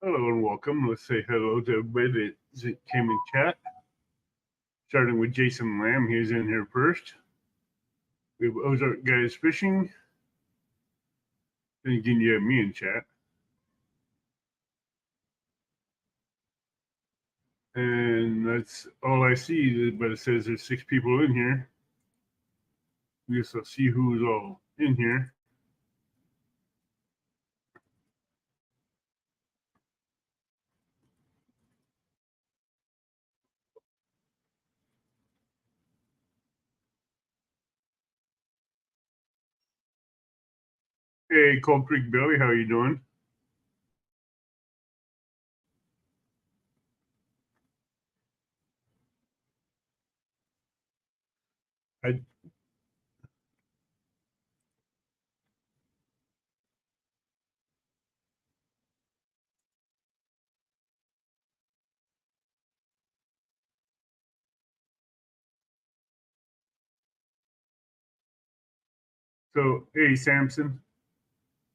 Hello and welcome. Let's say hello to everybody that came in chat. Starting with Jason Lamb, he's in here first. We have Ozark Guys Fishing. Then again, you have me in chat. And that's all I see, but it says there's 6 people in here. We guess I'll see who's all in here. Hey, Cold Creek Billy, how you doing? I So, hey, Samson,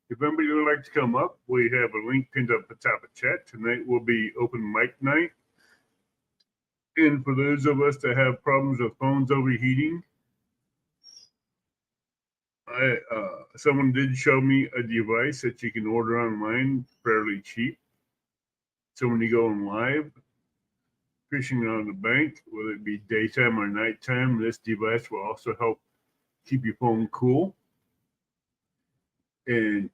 if anybody would like to come up, we have a link pinned up at the top of chat. Tonight will be open mic night. And for those of us that have problems with phones overheating, someone did show me a device that you can order online fairly cheap. So when you go on live fishing on the bank, whether it be daytime or nighttime, this device will also help keep your phone cool. And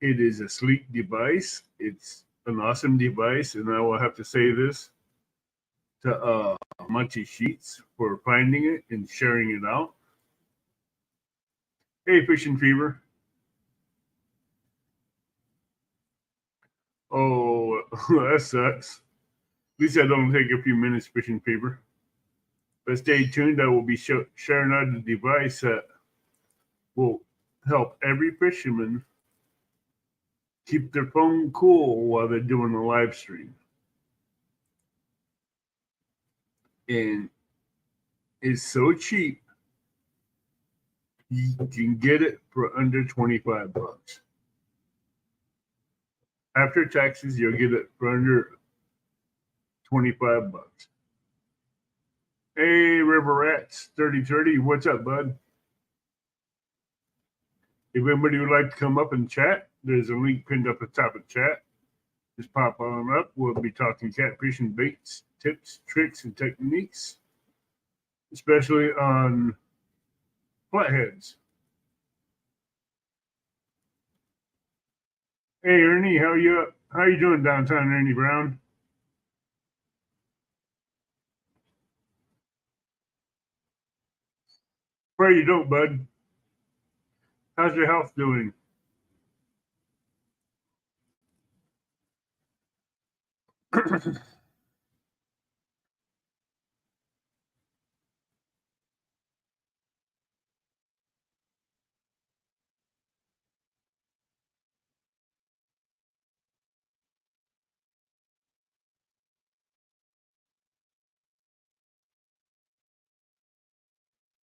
it is a sleek device. It's an awesome device, and I will have to say this to Munchie Sheets for finding it and sharing it out. Hey, Fishing Fever. Oh, that sucks. At least I don't take a few minutes, Fishing Fever. But stay tuned. I will be sharing out a device that will help every fisherman keep their phone cool while they're doing a live stream. And it's so cheap, you can get it for under 25 bucks. After taxes, you'll get it for under 25 bucks. Hey, River Rats 3030, what's up, bud? If anybody would like to come up and chat, there's a link pinned up at the top of the chat. Just pop on up. We'll be talking catfishing baits, tips, tricks, and techniques, especially on flatheads. Hey, Ernie, how you doing downtown, Ernie Brown? Pray you don't, bud. How's your health doing?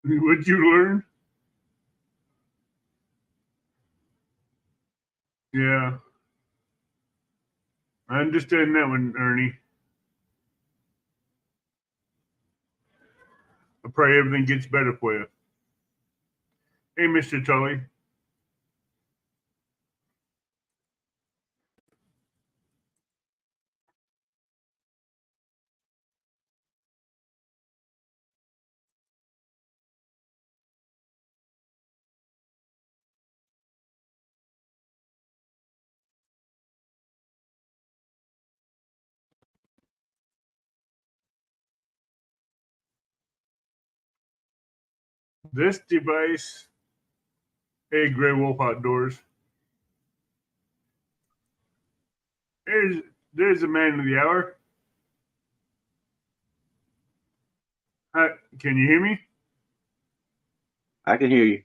What'd you learn? Yeah, I understand that one, Ernie. I pray everything gets better for you. Hey, Mr. Tully. This device, hey, Gray Wolf Outdoors. There's the man of the hour. Hi, can you hear me? I can hear you.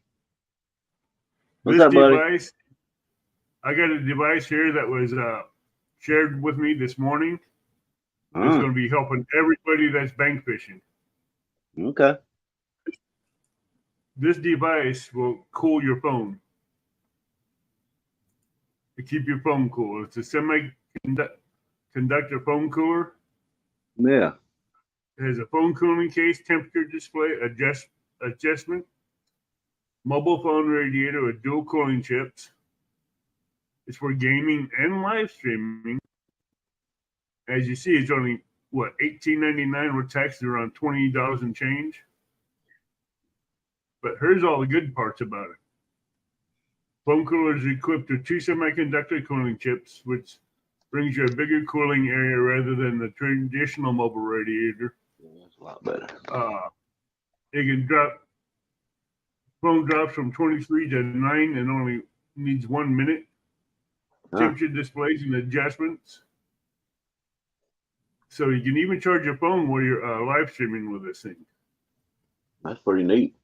What's This up, buddy? device, I got a device here that was shared with me this morning. It's going to be helping everybody that's bank fishing. Okay. This device will cool your phone. to keep your foam cool. It's a semiconductor foam cooler. Yeah. It has a foam cooling case, temperature display, adjustment, mobile phone radiator with dual cooling chips. It's for gaming and live streaming. As you see, it's only what, $18.99 with taxes around $20 and change. But here's all the good parts about it. Foam cooler is equipped with 2 semiconductor cooling chips, which brings you a bigger cooling area rather than the traditional mobile radiator. That's a lot better. It can drop, foam drops from 23 to 9 and only needs 1 minute. Temperature displays and adjustments. So you can even charge your phone while you're live streaming with this thing. That's pretty neat.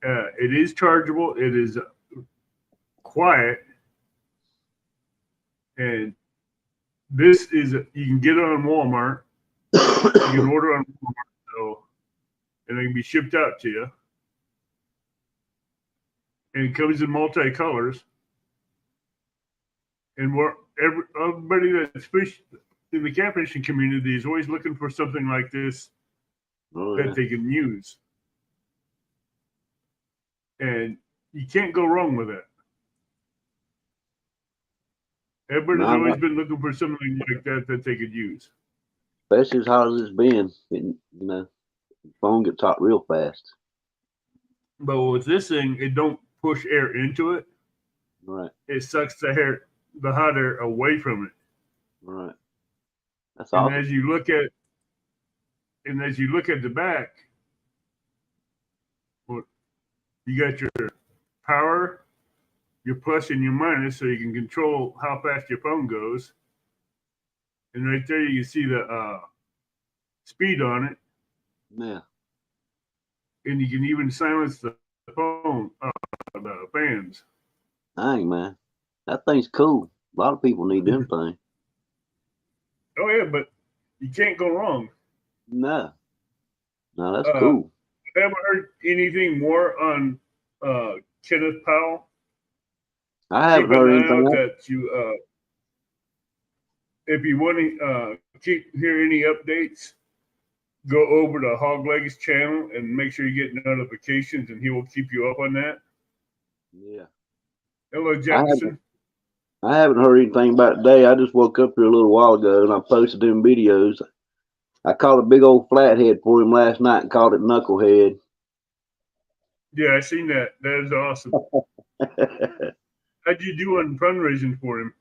It is chargeable. It is quiet. And this is, you can get it on Walmart. You can order on Walmart, and it can be shipped out to you. And it comes in multi-colors. And everybody that's fished in the catfishing community is always looking for something like this that they can use. And you can't go wrong with that. Everybody's always been looking for something like that they could use. Especially as hot as it's been, the phone gets hot real fast. But with this thing, it don't push air into it. Right. It sucks the hot air away from it. Right. That's awesome. And as you look at the back, you got your power, your plus and your minus, so you can control how fast your phone goes. And right there, you can see the speed on it. Yeah. And you can even silence the phone, the fans. Dang, man. That thing's cool. A lot of people need them things. Oh, yeah, but you can't go wrong. No, that's cool. I haven't heard anything more on Kenneth Powell. I haven't heard anything else. That if you want to hear any updates, go over to Hog Legs channel and make sure you get notifications, and he will keep you up on that. Yeah. Hello, Jefferson. I haven't heard anything about it today. I just woke up here a little while ago and I posted them videos. I caught a big old flathead for him last night and called it knucklehead. Yeah, I seen that. That is awesome. How'd you do on fundraising for him?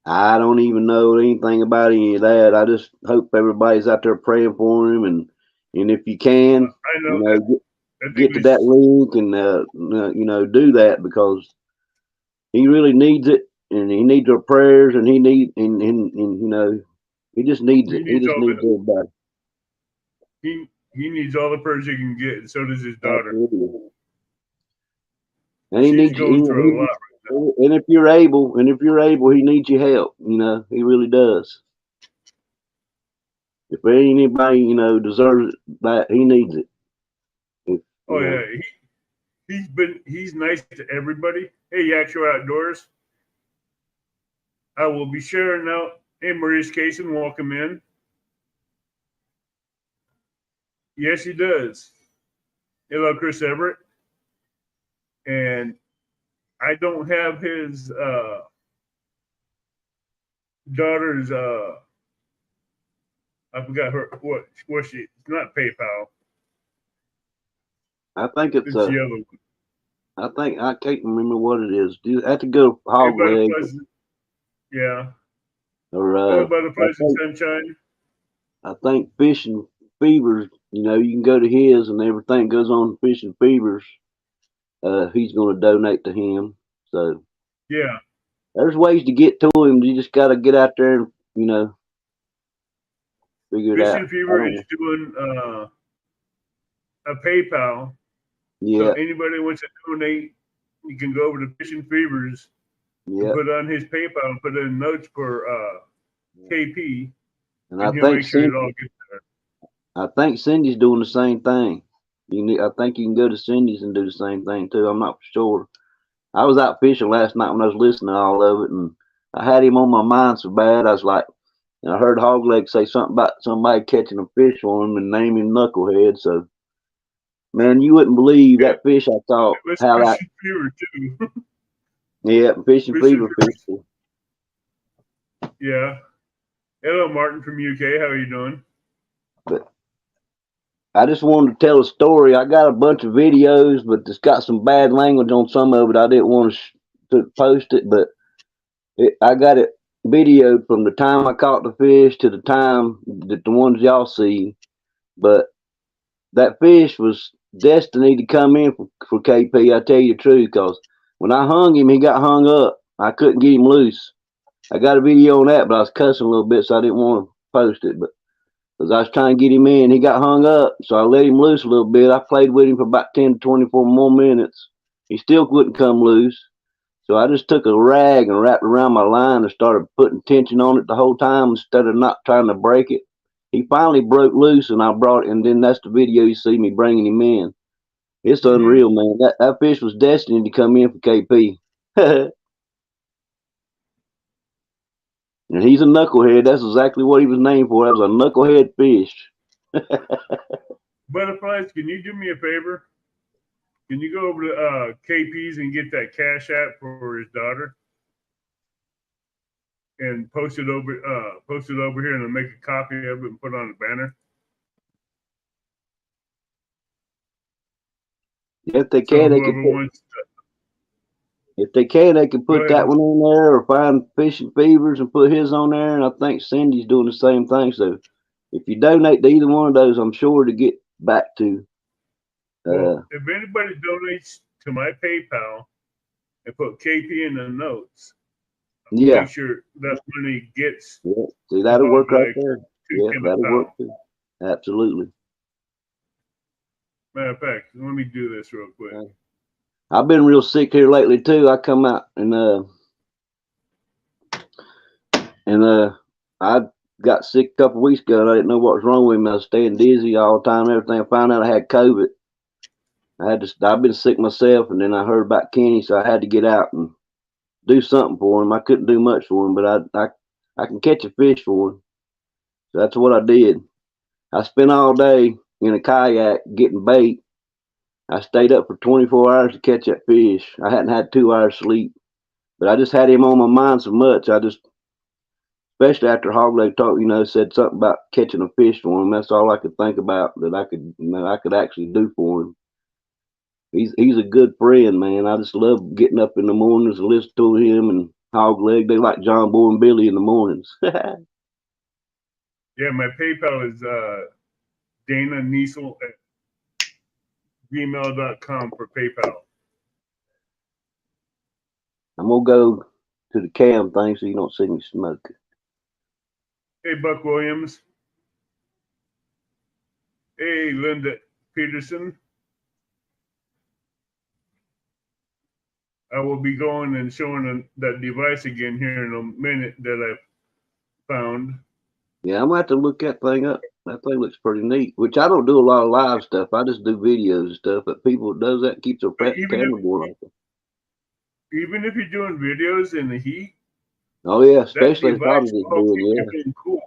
I don't even know anything about any of that. I just hope everybody's out there praying for him, and if you can, get to that link and do that, because he really needs it, and he needs our prayers, and he just needs it. He just needs everybody. He needs all the prayers he can get, and so does his daughter. Absolutely. And he needs going through a lot. And if you're able, he needs your help. He really does. If anybody, deserves that, he needs it. Yeah, he's nice to everybody. Hey, Yakshua Outdoors. I will be sharing out. Hey, Maurice Cason, welcome in. Yes, he does. Hello, Chris Everett. And I don't have his daughter's I forgot her what she. It's not PayPal. I think it's the other one. I can't remember what it is. Do you have to go Hog Legs? Yeah. Or Butterflies and Sunshine. I think Fishing Fevers. You can go to his, and everything goes on Fishing Fevers. He's going to donate to him. So yeah, there's ways to get to him. You just got to get out there and figure it out. Fishing Fever is doing a PayPal. Yeah. So anybody wants to donate, you can go over to Fishing Fevers. Yeah. Put on his PayPal and put in notes for KP. And I think it all gets there. I think Cindy's doing the same thing. I think you can go to Cindy's and do the same thing too. I'm not sure, I was out fishing last night when I was listening to all of it, and I had him on my mind so bad. I was like, and I heard Hogleg say something about somebody catching a fish for him and name him Knucklehead. So, man, you wouldn't believe that fish I caught. Let's How that? Fishing Fever too. Yeah, fishing fever fish. Yeah. Hello, Martin from UK. How are you doing? But I just wanted to tell a story. I got a bunch of videos, but it's got some bad language on some of it. I didn't want to post it, but I got it videoed from the time I caught the fish to the time that the ones y'all see. But that fish was destined to come in for KP. I tell you the truth, because when I hung him, he got hung up. I couldn't get him loose. I got a video on that, but I was cussing a little bit, so I didn't want to post it. But because I was trying to get him in, he got hung up, so I let him loose a little bit. I played with him for about 10 to 24 more minutes. He still wouldn't come loose. So I just took a rag and wrapped around my line and started putting tension on it the whole time instead of not trying to break it. He finally broke loose, and I brought it, and then that's the video you see me bringing him in. It's unreal, man. That fish was destined to come in for KP. And he's a knucklehead. That's exactly what he was named for. That was a knucklehead fish. Butterflies, can you do me a favor? Can you go over to KP's and get that Cash App for his daughter, and post it over here, and I'll make a copy of it and put it on the banner. If they can, they can. If they can, they can put that one in there, or find Fishing Fevers and put his on there. And I think Cindy's doing the same thing. So if you donate to either one of those, I'm sure to get back to. Well, if anybody donates to my PayPal and put KP in the notes, make sure that money gets. Yeah, see, that'll work right there. Yeah, that'll work too. Absolutely. Matter of fact, let me do this real quick. I've been real sick here lately too. I come out and I got sick a couple weeks ago, and I didn't know what was wrong with me. I was staying dizzy all the time and everything. I found out I had COVID. I've been sick myself, and then I heard about Kenny, so I had to get out and do something for him. I couldn't do much for him, but I can catch a fish for him. So that's what I did. I spent all day in a kayak getting bait. I stayed up for 24 hours to catch that fish. I hadn't had 2 hours sleep, but I just had him on my mind so much. Especially after Hogleg talk, said something about catching a fish for him. That's all I could think about that I could actually do for him. He's a good friend, man. I just love getting up in the mornings and listening to him and Hogleg. They like John Boy and Billy in the mornings. Yeah, my PayPal is Dana Niesel at gmail.com for PayPal. I'm gonna go to the cam thing so you don't see me smoking. Hey, Buck Williams. Hey, Linda Peterson. I will be going and showing that device again here in a minute that I found. Yeah, I'm gonna have to look that thing up. That thing looks pretty neat. Which I don't do a lot of live stuff. I just do videos and stuff. But people does that keeps their camera going like that. Even if you're doing videos in the heat. Oh yeah, especially if I was doing cool.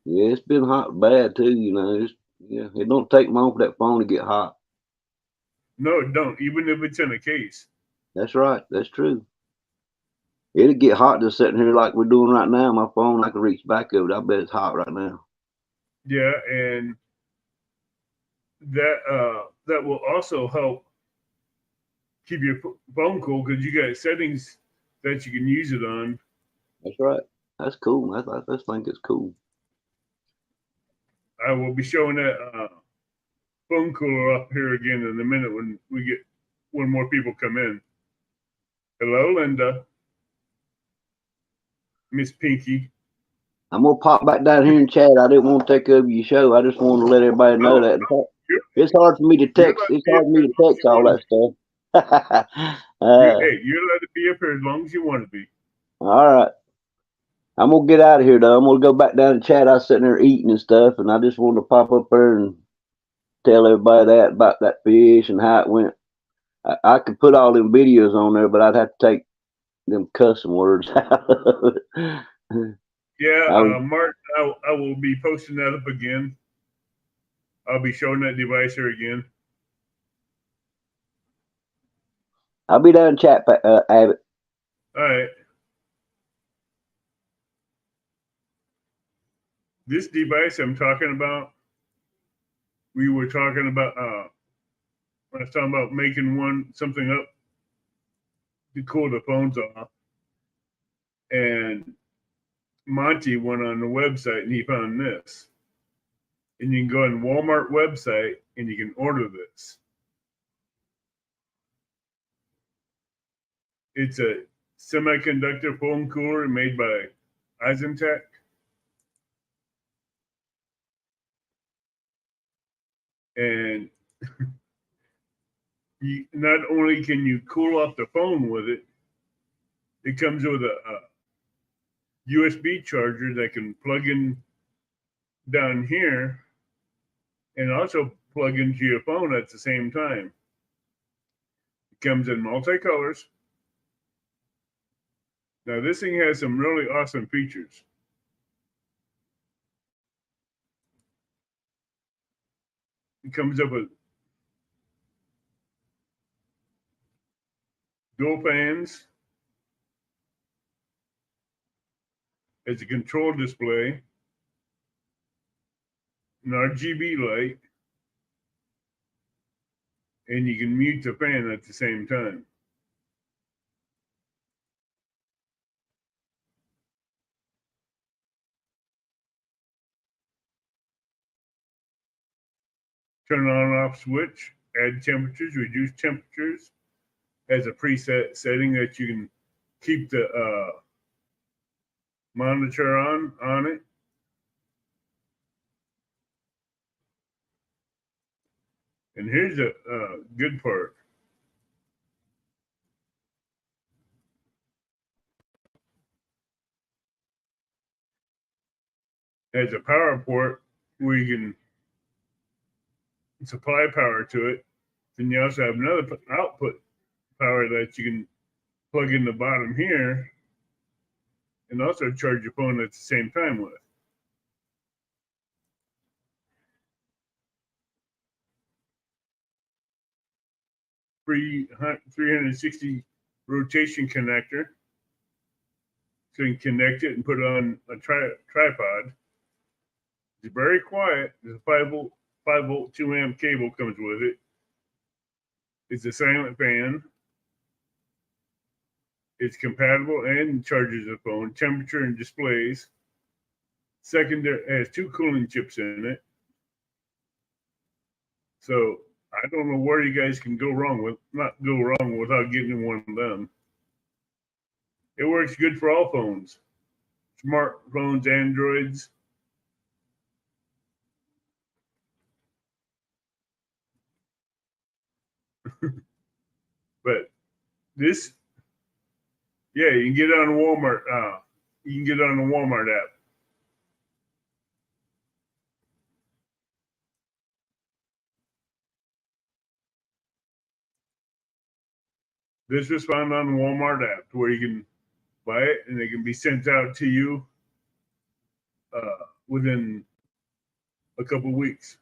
Yeah, it's been hot bad too. It don't take long for that phone to get hot. No, it don't. Even if it's in a case. That's right. That's true. It'll get hot just sitting here like we're doing right now. My phone, I can reach back over it. I bet it's hot right now. Yeah, and that will also help keep your phone cool because you got settings that you can use it on. That's right. That's cool. I think it's cool. I will be showing that phone cooler up here again in a minute when more people come in. Hello, Linda. Miss Pinky. I'm gonna pop back down here and chat. I didn't want to take over your show. I just wanted to let everybody know that. It's hard for me to text. It's hard for me to text all that stuff. Hey, you're allowed to be up here as long as you want to be. All right. I'm gonna get out of here though. I'm gonna go back down and chat. I was sitting there eating and stuff, and I just wanted to pop up there and tell everybody about that fish and how it went. I could put all them videos on there, but I'd have to take them cussing words out of it. Yeah, Mark, I will be posting that up again. I'll be showing that device here again. I'll be down in chat, Abbott. All right. This device I'm talking about, we were talking about, I was talking about making something up to cool the phones off. And Monty went on the website and he found this. And you can go on Walmart website and you can order this. It's a semiconductor phone cooler made by Isentech. And not only can you cool off the phone with it, it comes with a USB charger that can plug in down here and also plug into your phone at the same time. It comes in multicolors. Now this thing has some really awesome features. It comes up with dual fans. It's a control display, an RGB light, and you can mute the fan at the same time. Turn on and off switch, add temperatures, reduce temperatures, has a preset setting that you can keep the monitor on it. And here's the good part. It has a power port where you can supply power to it. Then you also have another output power that you can plug in the bottom here and also charge your phone at the same time with. Free 360 rotation connector. So you can connect it and put it on a tripod. It's very quiet. There's a 5 volt 2 amp cable comes with it. It's a silent fan. It's compatible and charges the phone. Temperature and displays. Secondary has 2 cooling chips in it. So I don't know where you guys can not go wrong without getting one of them. It works good for all phones, smartphones, Androids. But this, yeah, you can get it on Walmart. You can get it on the Walmart app. This was found on the Walmart app where you can buy it and it can be sent out to you within a couple of weeks.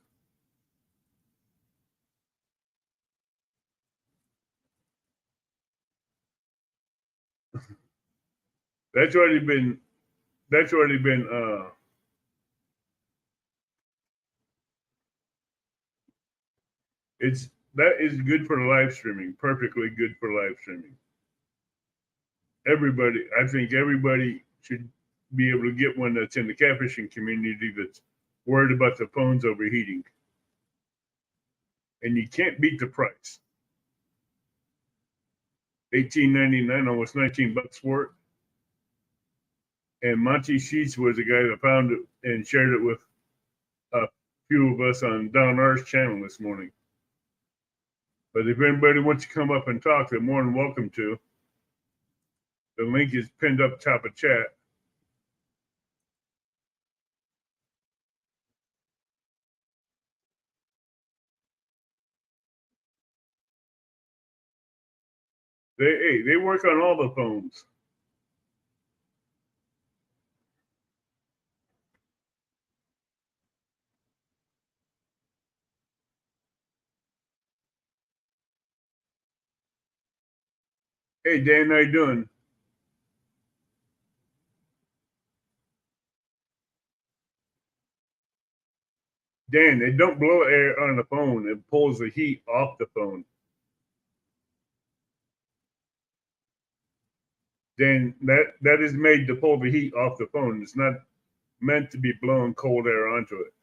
That's already been that is good for live streaming, perfectly good for live streaming. I think everybody should be able to get one that's in the catfishing community that's worried about the phones overheating. And you can't beat the price. $18.99, almost $19 for it. And Monty Sheets was the guy that found it and shared it with a few of us on Don R's channel this morning. But if anybody wants to come up and talk, they're more than welcome to. The link is pinned up top of chat. They work on all the phones. Hey Dan, how you doing? Dan, it don't blow air on the phone. It pulls the heat off the phone. Dan, that is made to pull the heat off the phone. It's not meant to be blowing cold air onto it.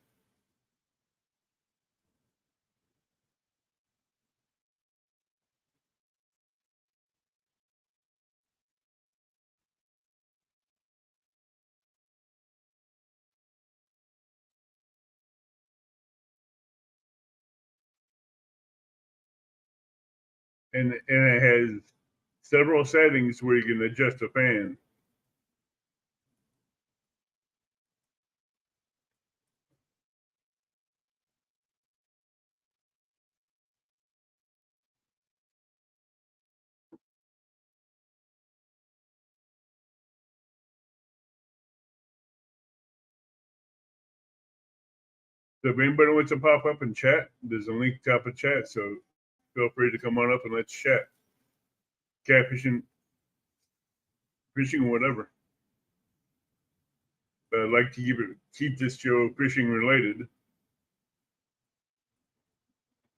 And it has several settings where you can adjust the fan. So if anybody wants to pop up and chat, there's a link top of chat. So feel free to come on up and let's chat. Catfishing, fishing, or whatever. But I'd like to keep this show fishing related.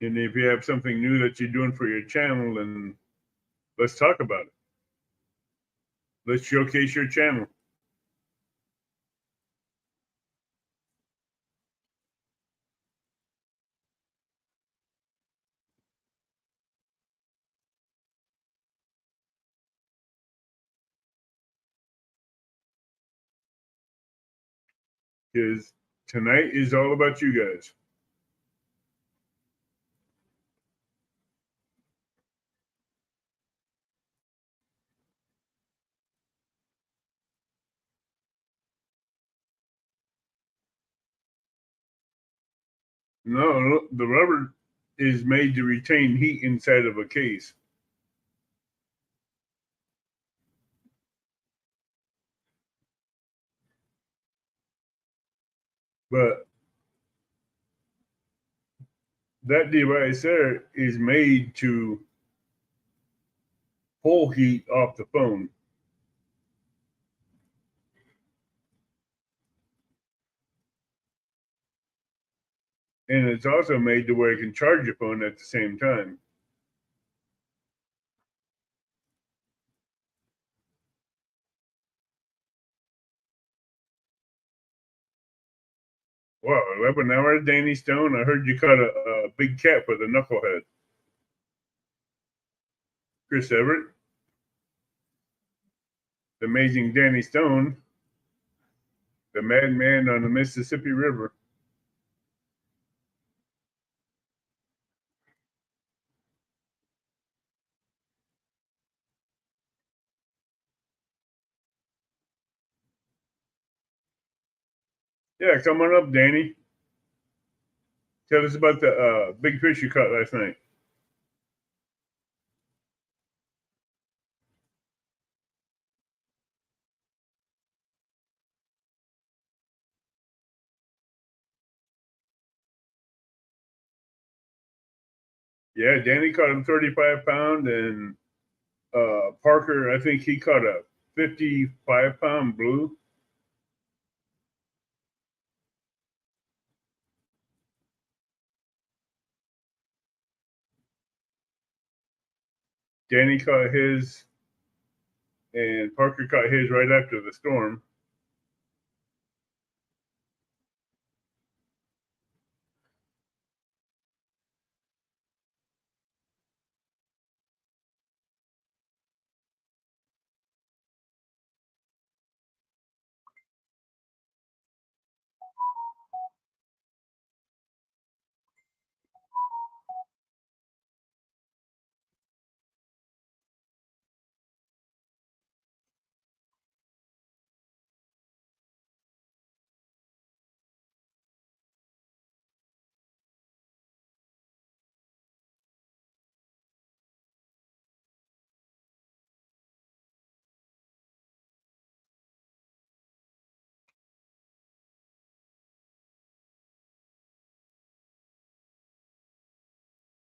And if you have something new that you're doing for your channel, then let's talk about it. Let's showcase your channel. Because tonight is all about you guys. No, the rubber is made to retain heat inside of a case. But that device there is made to pull heat off the phone. And it's also made to where you can charge your phone at the same time. Wow, 11 hours, Danny Stone. I heard you caught a big cat with a knucklehead. Chris Everett, the amazing Danny Stone, the madman on the Mississippi River. Yeah, come on up, Danny. Tell us about the big fish you caught last night. Yeah, Danny caught a 35-pound, and Parker, I think he caught a 55-pound blue. Danny caught his, and Parker caught his right after the storm.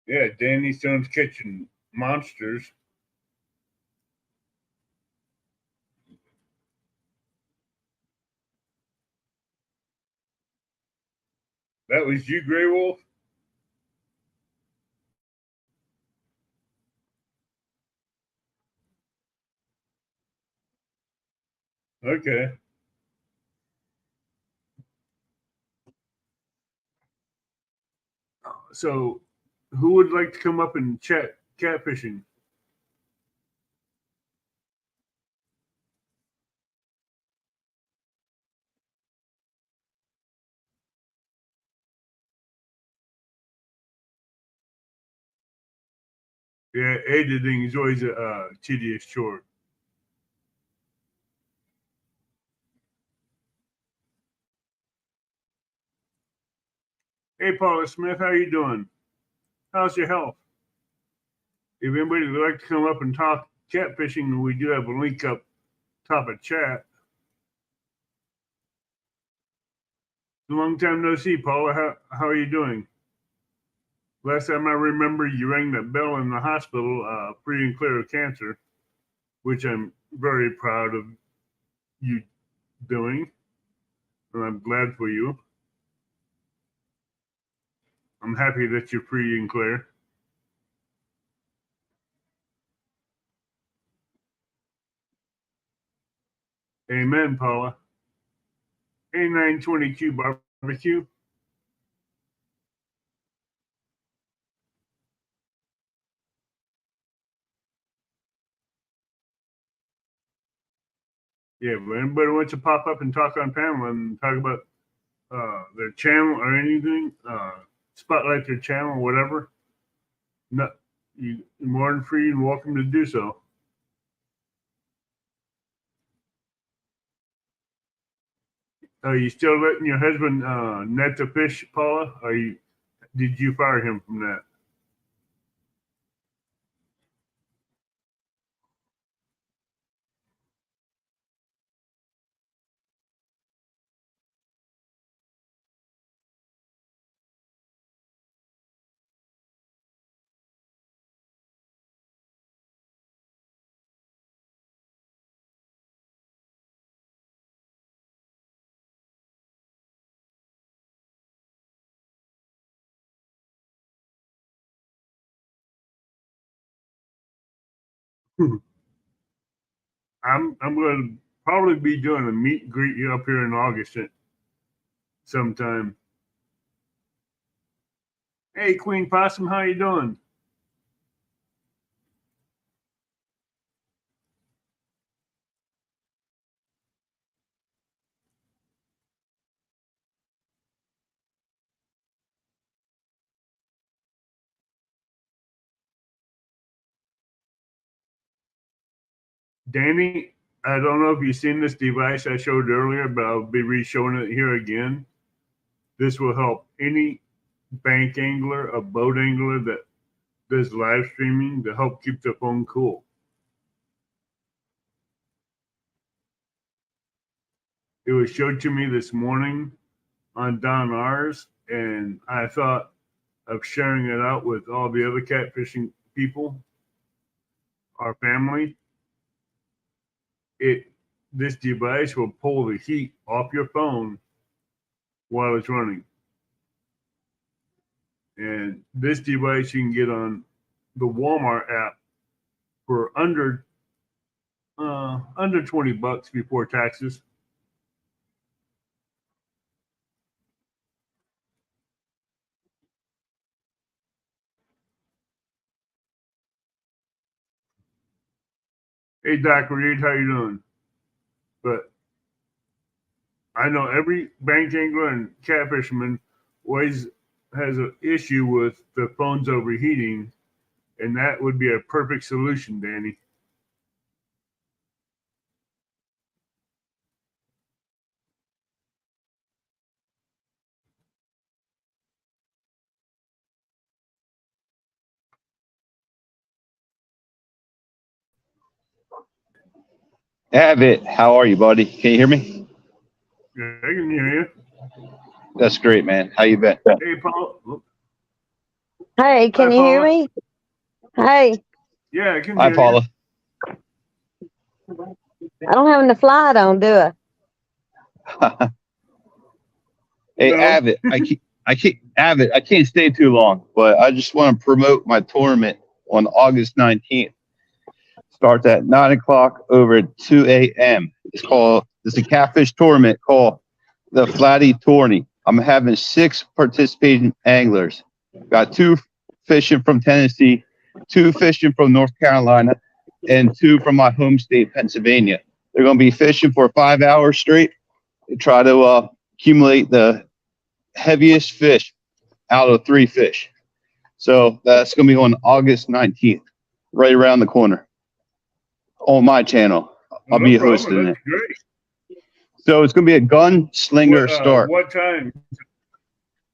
Yeah, Danny Stone's catching monsters. That was you, Grey Wolf? Okay. So, who would like to come up and chat catfishing? Yeah, editing is always a tedious chore. Hey, Paula Smith, how you doing? How's your health? If anybody would like to come up and talk catfishing, we do have a link up top of chat. Long time no see, Paula. How are you doing? Last time I remember, you rang that bell in the hospital, free and clear of cancer, which I'm very proud of you doing, and I'm glad for you. I'm happy that you're free and clear. Amen, Paula. A922 barbecue. Yeah, but anybody wants to pop up and talk on panel and talk about their channel or anything, spotlight their channel or whatever, no, you're more than free and welcome to do so. Are you still letting your husband net the fish, Paula? Did you fire him from that? I'm going to probably be doing a meet and greet up here in August sometime. Hey, Queen Possum, how you doing? Danny, I don't know if you've seen this device I showed earlier, but I'll be re-showing it here again. This will help any bank angler, a boat angler that does live streaming to help keep the phone cool. It was showed to me this morning on Don R's, and I thought of sharing it out with all the other catfishing people, our family. This device will pull the heat off your phone while it's running. And this device you can get on the Walmart app for under $20 before taxes. Hey, Doc Reed, how you doing? But I know every bank angler and catfisherman always has an issue with the phones overheating, and that would be a perfect solution, Danny. Abbott, how are you, buddy? Can you hear me? Yeah, I can hear you. That's great, man. How you been? Hey, Paul. Hey, can Hi, you hear Paula. me? Hey, Yeah, I can Hi, hear Paula. I don't have enough flight on, do I? Hey, No. Avid, Avid, I can't stay too long, but I just want to promote my tournament on August 19th. Starts at 9 o'clock over at 2 a.m. It's a catfish tournament called the Flatty Tourney. I'm having 6 participating anglers. Got 2 fishing from Tennessee, 2 fishing from North Carolina, and 2 from my home state, Pennsylvania. They're going to be fishing for 5 hours straight to try to accumulate the heaviest fish out of 3 fish. So that's going to be on August 19th, right around the corner on my channel. I'll No be problem. hosting That's it. great. So it's going to be a gunslinger start. What time?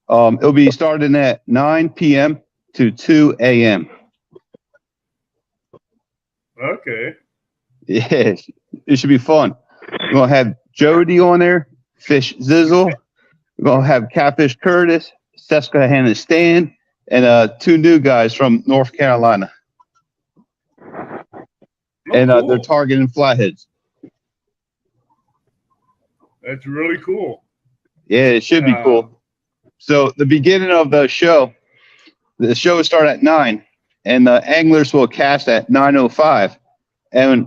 It'll be starting at 9 p.m. to 2 a.m. Okay. Yeah, it should be fun. We're going to have Jody on there, Fish Zizzle. We're going to have Catfish Curtis, Susquehanna Stan, and 2 new guys from North Carolina. Oh, And cool. they're targeting flatheads. That's really cool. Yeah, it should be cool. So the beginning of the show will start at 9, and the anglers will cast at 9:05. And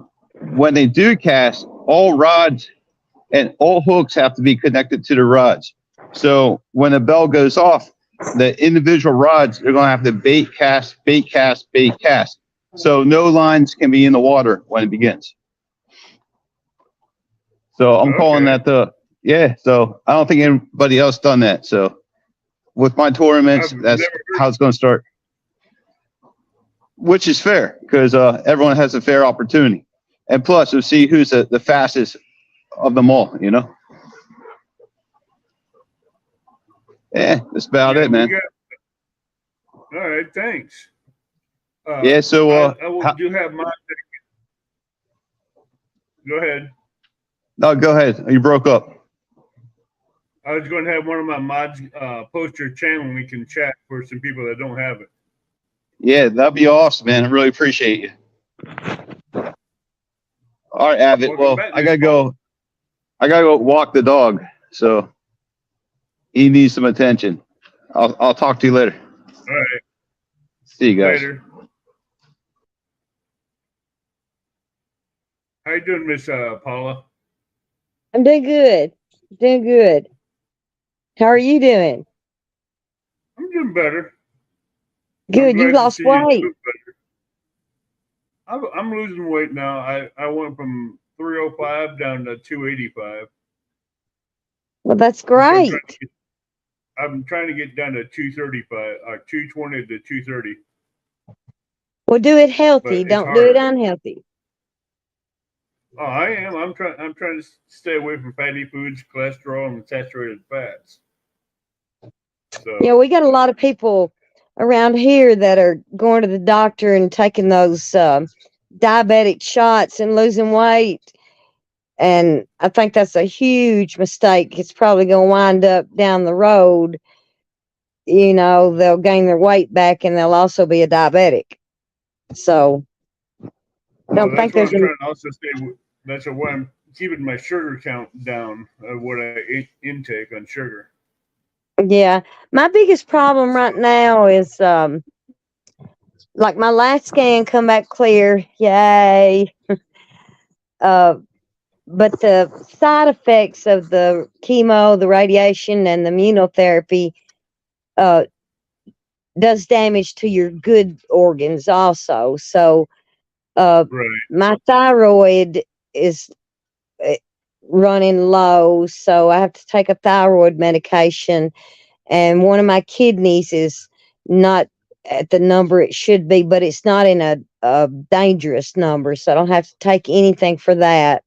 when they do cast, all rods and all hooks have to be connected to the rods. So when the bell goes off, the individual rods are going to have to bait cast, bait cast, bait cast. So no lines can be in the water when it begins. So I'm calling that so I don't think anybody else done that. So with my tournaments, that's how it's going to start. Which is fair because everyone has a fair opportunity. And plus, we'll see who's the fastest of them all, you know? Yeah, that's about it, man. All right, thanks. Yeah, so I do have my. Go ahead. No, go ahead. You broke up. I was going to have one of my mods post your channel and we can chat for some people that don't have it. Yeah, that'd be awesome, man. I really appreciate you. All right, Avid. Well, I gotta go walk the dog. So he needs some attention. I'll talk to you later. All right. See you guys. Later. How you doing, Miss Paula? I'm doing good. Doing good. How are you doing? I'm doing better. Good. You lost weight. I'm losing weight now. I went from 305 down to 285. Well, that's great. I'm trying to get down to 235, 220 to 230. Well, do it healthy. Don't do it unhealthy. Oh, I am. I'm trying to stay away from fatty foods, cholesterol, and saturated fats. So, Yeah, we got a lot of people around here that are going to the doctor and taking those diabetic shots and losing weight. And I think that's a huge mistake. It's probably going to wind up down the road. You know, they'll gain their weight back and they'll also be a diabetic. So don't think there's trying to also stay. That's why I'm keeping my sugar count down. What I intake on sugar. Yeah, my biggest problem right now is like my last scan come back clear, yay. But the side effects of the chemo, the radiation, and the immunotherapy does damage to your good organs also. So my thyroid is running low, so I have to take a thyroid medication, and one of my kidneys is not at the number it should be, but it's not in a dangerous number, so I don't have to take anything for that.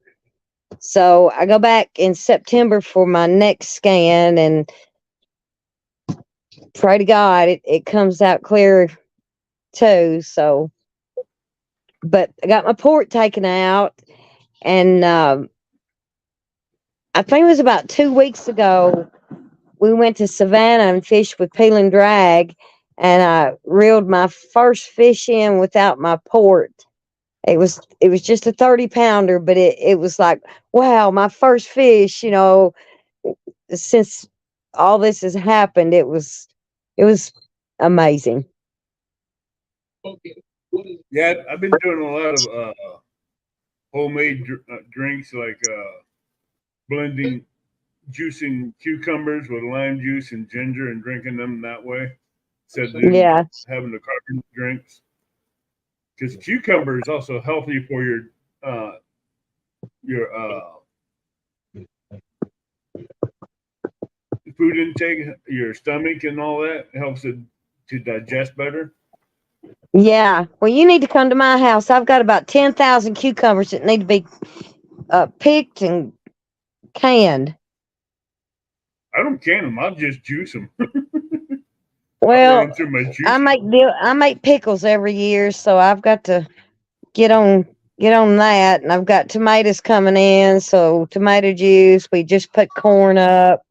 So I go back in September for my next scan and pray to God it comes out clear too. So, but I got my port taken out, and I think it was about 2 weeks ago, we went to Savannah and fished with Peel and Drag, and I reeled my first fish in without my port. It was just a 30-pounder, but it was like, wow, my first fish, since all this has happened. It was amazing. Yeah, I've been doing a lot of homemade drinks, like blending, juicing cucumbers with lime juice and ginger and drinking them that way instead of Yeah. having the carbonated drinks. Because cucumber is also healthy for your food intake, your stomach, and all that. It helps it to digest better. Yeah. Well, you need to come to my house. I've got about 10,000 cucumbers that need to be picked and canned. I don't can them. I'll just juice them. Well, through my juice. I make pickles every year, so I've got to get on that. And I've got tomatoes coming in, so tomato juice. We just put corn up.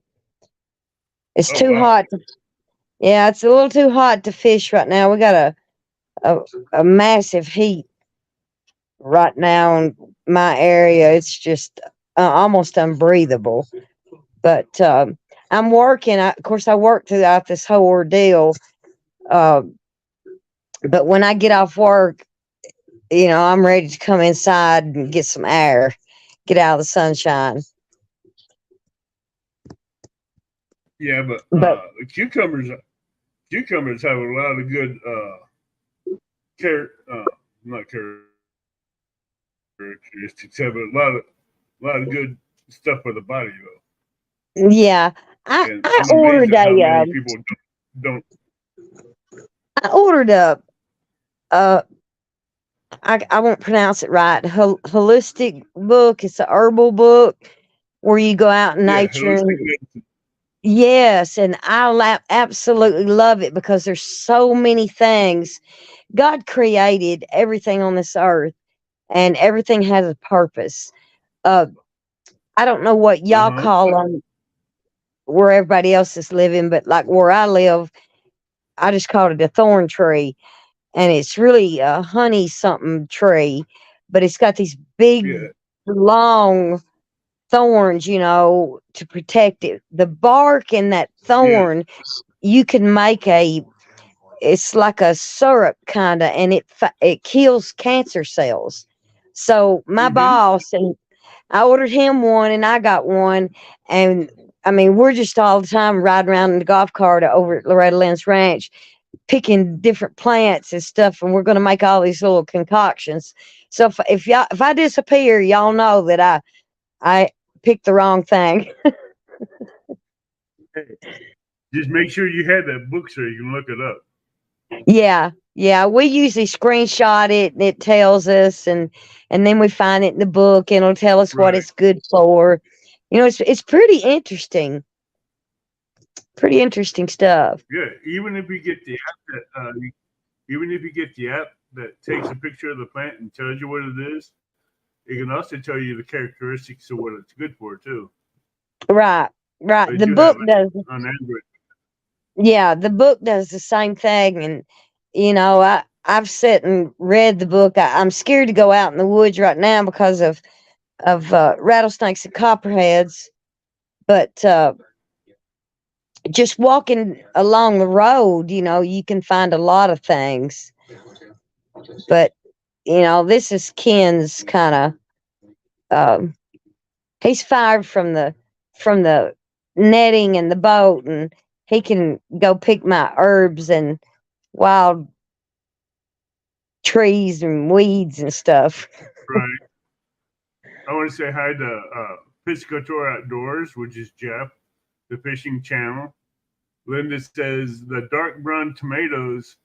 It's too hot. Yeah, it's a little too hot to fish right now. We got a massive heat right now in my area. It's just almost unbreathable. But I'm working. Of course, I work throughout this whole ordeal. But when I get off work, I'm ready to come inside and get some air, get out of the sunshine. Yeah, but the cucumbers have a lot of good not characteristics, have a lot of good stuff for the body though. Yeah, I ordered a. People don't. I ordered I won't pronounce it right. Holistic book. It's a herbal book where you go out in nature. Yes, and I absolutely love it because there's so many things. God created everything on this earth, and everything has a purpose. I don't know what y'all call them where everybody else is living, but like where I live, I just called it a thorn tree. And it's really a honey something tree, but it's got these big, long thorns, to protect it. The bark in that thorn, you can make it's like a syrup kind of, and it kills cancer cells. So my boss, and I ordered him one and I got one. And I mean, we're just all the time riding around in the golf cart over at Loretta Lynn's ranch, picking different plants and stuff, and we're going to make all these little concoctions. So if I disappear, y'all know that I picked the wrong thing. Just make sure you have that book so you can look it up. Yeah, we usually screenshot it and it tells us, and then we find it in the book and it'll tell us what it's good for. It's pretty interesting. Pretty interesting stuff. Yeah, even if you get the app that takes a picture of the plant and tells you what it is, it can also tell you the characteristics of what it's good for too. Right. The book does on Android. Yeah, the book does the same thing, and I've sat and read the book. I'm scared to go out in the woods right now because of rattlesnakes and copperheads, but just walking along the road, you can find a lot of things. But this is Ken's kind of. He's fired from the netting and the boat, and he can go pick my herbs and wild trees and weeds and stuff. Right. I want to say hi to Piscator Outdoors, which is Jeff, the fishing channel. Linda says the dark brown tomatoes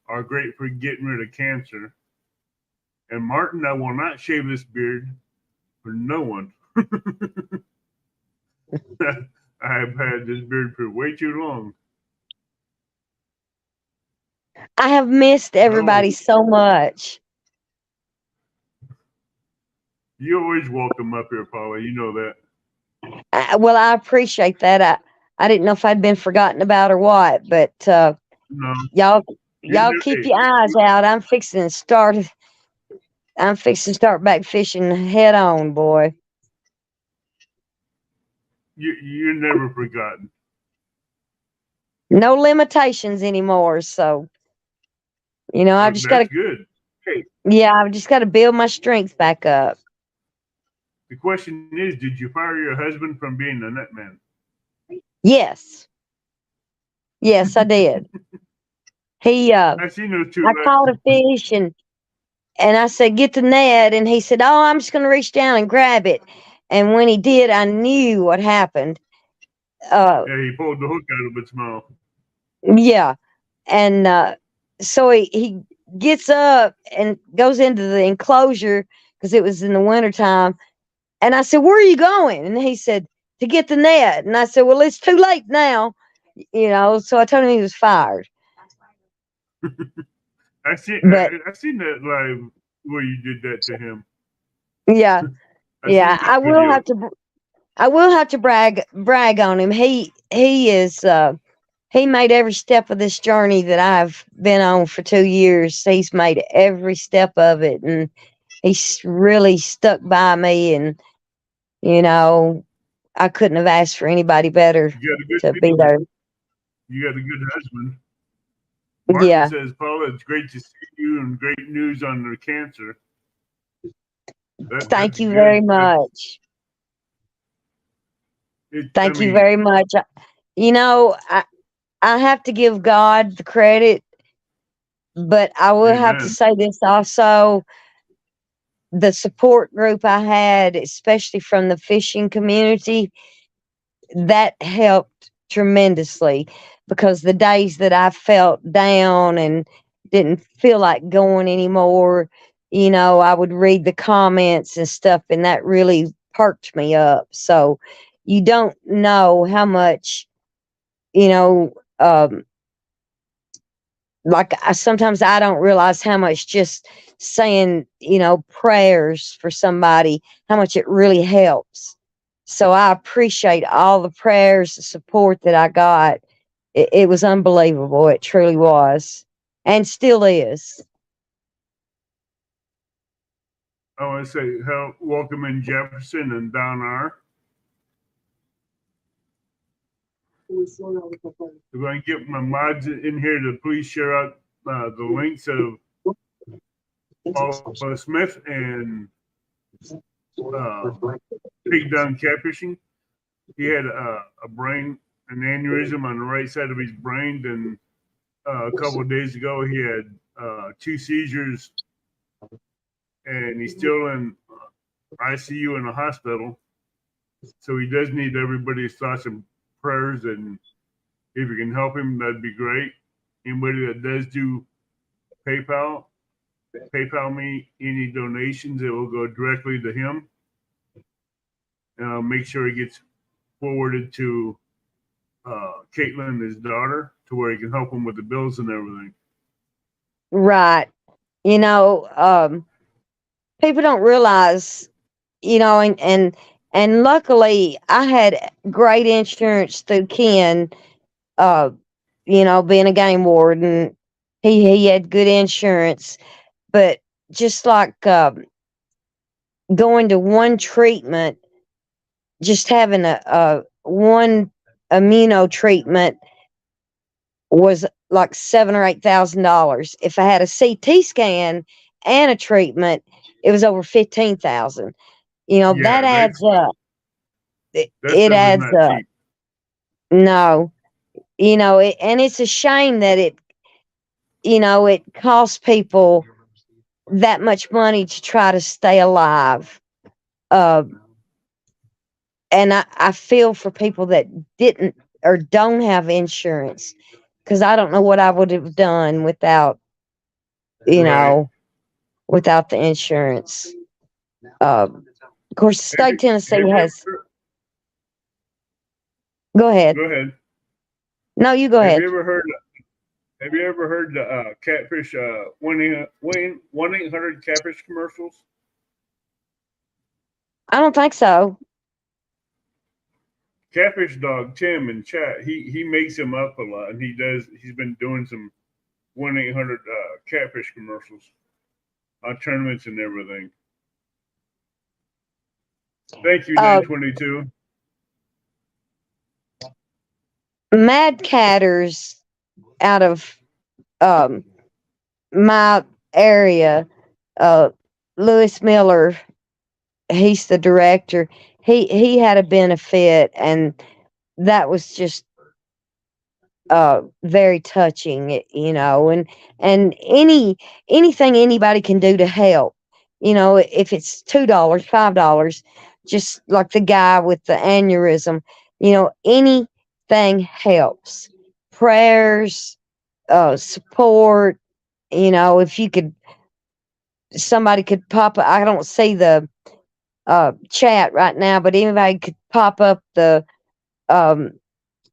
are great for getting rid of cancer. And Martin, I will not shave this beard for no one. I have had this beard for way too long. I have missed everybody so much. You're always welcome up here, Paula. You know that. Well, I appreciate that. I didn't know if I'd been forgotten about or what, but No. Y'all You keep hey, your eyes out. I'm fixing to start back fishing head on, boy. you're never forgotten. No limitations anymore. So, I've just got That's to, good. Hey, yeah, I've just got to build my strength back up. the question is, did you fire your husband from being a net man? Yes. Yes, I did. I seen those two. I caught a fish and I said, get the net. And he said, oh, I'm just going to reach down and grab it. And when he did, I knew what happened. Yeah, he pulled the hook out of its mouth. Yeah. And so he gets up and goes into the enclosure because it was in the wintertime. And I said, where are you going? And he said, to get the net. And I said, well, it's too late now. So I told him he was fired. I seen that live where you did that to him. Yeah. Yeah. I will have to brag on him. He is, he made every step of this journey that I've been on for 2 years. He's made every step of it, and he's really stuck by me. And I couldn't have asked for anybody better to be there. You got a good husband. Martin Yeah. says, Paula, it's great to see you and great news on the cancer. Thank you very much. Thank you very much. I have to give God the credit, but I will have to say this also. The support group I had, especially from the fishing community, that helped tremendously, because the days that I felt down and didn't feel like going anymore, I would read the comments and stuff, and that really perked me up. So you don't know how much, sometimes I don't realize how much just saying, prayers for somebody, how much it really helps. So I appreciate all the prayers, the support that I got. It was unbelievable. It truly was, and still is. I want to say welcome in Jefferson and Don R. We're going to get my mods in here to please share out the links of Paula Smith and Pig Down Catfishing. He had an aneurysm on the right side of his brain. Then a couple of days ago, he had 2 seizures, and he's still in ICU in the hospital. So he does need everybody's thoughts and prayers, and if you can help him, that'd be great. Anybody that does do PayPal me any donations. It will go directly to him, and I'll make sure it gets forwarded to Caitlin, his daughter, to where he can help him with the bills and everything. Right. People don't realize, and luckily I had great insurance through Ken, being a game warden. He had good insurance, but just like going to one treatment, just having a one immuno treatment was like $7,000 or $8,000. If I had a CT scan and a treatment, it was over 15,000. That adds up. It adds up. Cheap. No, and it's a shame that it costs people that much money to try to stay alive. And I feel for people that didn't or don't have insurance, because I don't know what I would have done without, without the insurance. Of course, the state of Tennessee has. Go ahead. Go ahead. No, you go ahead. Have you ever heard the catfish 1-800 catfish commercials? I don't think so. Catfish Dog Tim in chat. He makes him up a lot, and he's been doing some 1-800 catfish commercials on tournaments and everything. Thank you, 922. Mad Catters out of my area, Lewis Miller, he's the director. He had a benefit, and that was just very touching, you know, and anything anybody can do to help, you know, if it's $2, $5, just like the guy with the aneurysm, you know, anything helps. Prayers, support, you know, if you could, somebody could pop, I don't see the chat right now, but anybody could pop up the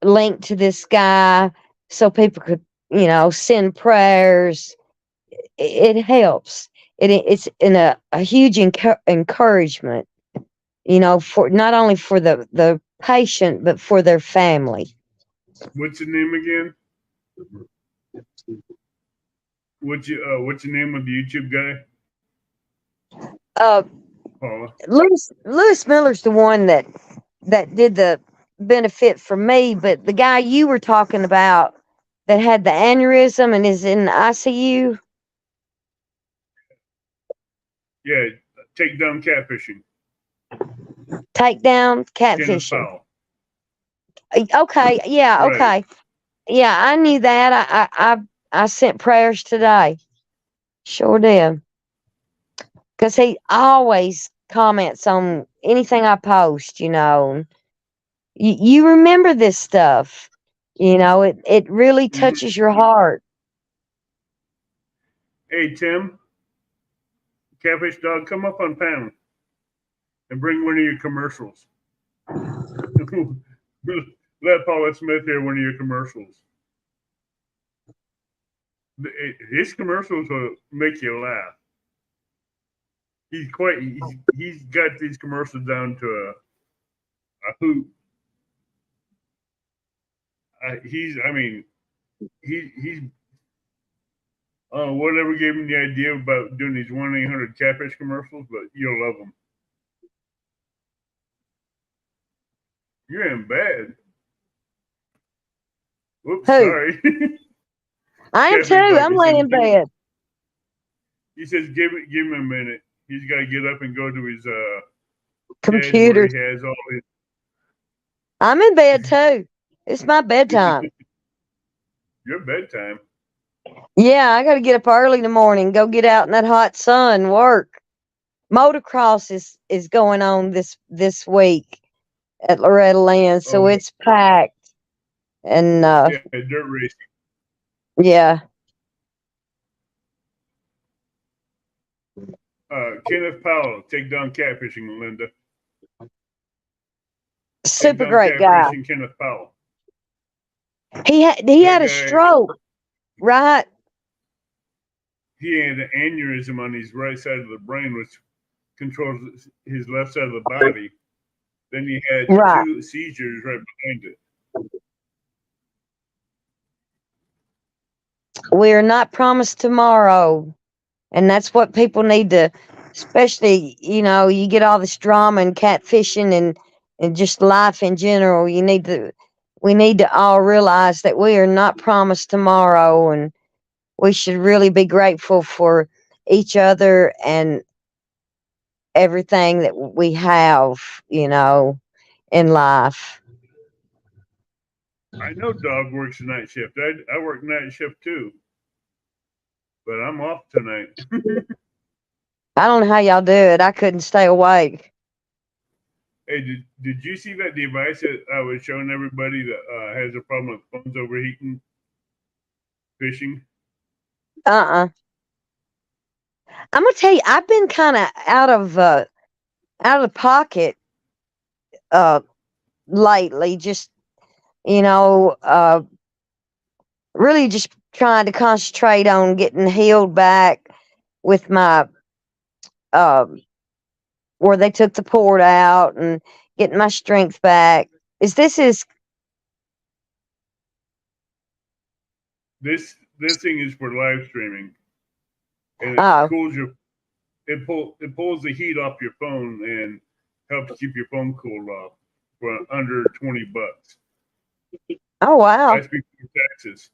link to this guy so people could, you know, send prayers. It helps. It's in a huge encouragement, you know, for not only for the patient but for their family. What's your name again? What's your name of the YouTube guy? Paula. Lewis Miller's the one that did the benefit for me, but the guy you were talking about that had the aneurysm and is in the ICU. Yeah, take down catfishing. Take down catfishing. Okay, yeah, Right. okay. Yeah, I knew that. I sent prayers today. Sure did. Because he always comments on anything I post, you know. You remember this stuff. You know, it really touches your heart. Hey, Tim, Catfish Dog, come up on panel and bring one of your commercials. Let Paula Smith hear one of your commercials. His commercials will make you laugh. He's got these commercials down to a hoot. He's whatever gave him the idea about doing these 1-800 catfish commercials, but you'll love them. You're in bed. Whoops, Who? sorry. I am too. I'm laying in bed. He says, give him a minute. He's got to get up and go to his computer. He has all his... I'm in bed too. It's my bedtime. Your bedtime? Yeah, I got to get up early in the morning, go get out in that hot sun, work. Motocross is going on this week at Loretta Lynn, so it's packed. And yeah, dirt racing. Yeah. Kenneth Powell, take down catfishing, Linda. Super great guy. Kenneth Powell. He had a stroke, right? He had an aneurysm on his right side of the brain, which controls his left side of the body. Then he had 2 seizures right behind it. We're not promised tomorrow. And that's what people need to, especially, you know, you get all this drama and catfishing and just life in general. We need to all realize that we are not promised tomorrow, and we should really be grateful for each other and everything that we have, you know, in life. I know Dog works a night shift. I work night shift too. But I'm off tonight. I don't know how y'all do it. I couldn't stay awake. Hey, did you see that device that I was showing everybody that has a problem with phones overheating fishing? I'm gonna tell you, I've been kind of out of the pocket lately. Just, you know, really just trying to concentrate on getting healed back with my where they took the port out and getting my strength back, Is this his? This thing is for live streaming, and Oh, it pulls the heat off your phone and helps keep your phone cooled off for under $20. oh wow. That's before taxes.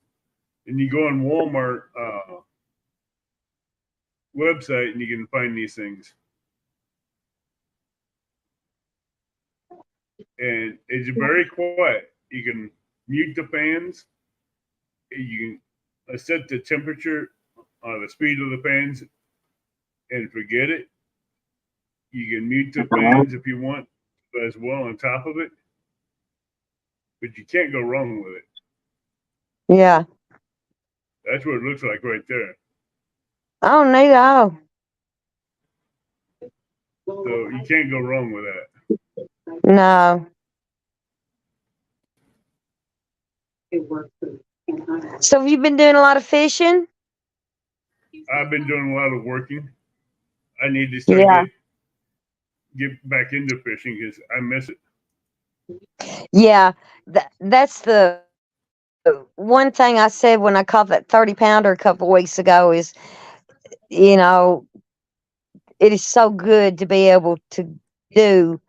And you go on Walmart website and you can find these things. And it's very quiet. You can mute the fans. You can set the temperature, the speed of the fans, and forget it. You can mute the fans if you want as well on top of it. But you can't go wrong with it. Yeah. That's what it looks like right there. Oh, neato. So you can't go wrong with that. No. So have you been doing a lot of fishing? I've been doing a lot of working. I need to start get back into fishing because I miss it. Yeah, that's the one thing I said when I caught that 30-pounder a couple weeks ago is, you know, it is so good to be able to do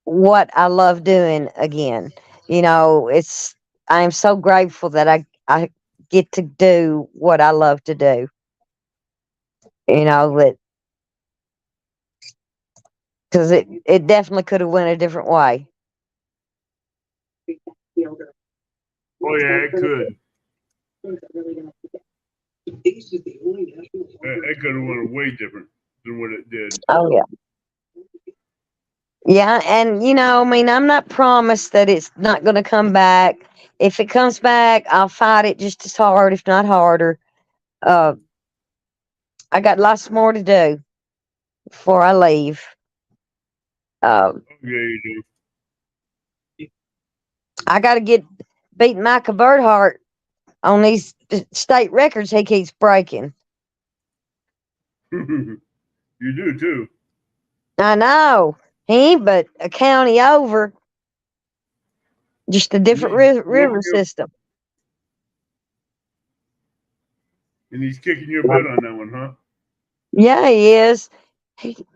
what I love doing again. You know, I am so grateful that I get to do what I love to do. You know, that because it definitely could have went a different way. Oh yeah, it could. It could have went way different than what it did. Oh yeah. Yeah, and you know, I mean, I'm not promised that it's not going to come back. If it comes back, I'll fight it just as hard, if not harder. I got lots more to do before I leave. Yeah, you do. I got to get beat Micah Birdhart on these state records he keeps breaking. You do too. I know. He ain't but a county over. Just a different river system. And he's kicking your butt on that one, huh? Yeah, he is.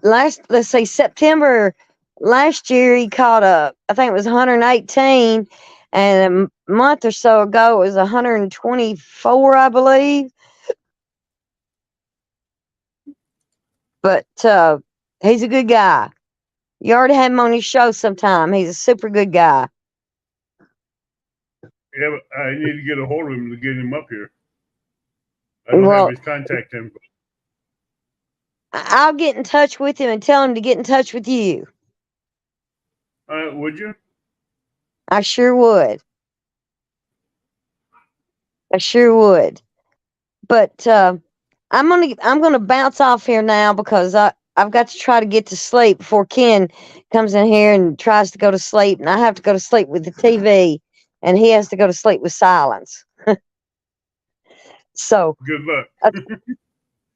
Let's say September last year, he caught I think it was 118, and a month or so ago, it was 124, I believe. But he's a good guy. You already had him on your show sometime. He's a super good guy. Yeah, but I need to get a hold of him to get him up here. I don't have his contact info. I'll get in touch with him and tell him to get in touch with you. Would you? I sure would. I sure would. But I'm gonna bounce off here now because I've got to try to get to sleep before Ken comes in here and tries to go to sleep, and I have to go to sleep with the TV, and he has to go to sleep with silence. So good luck.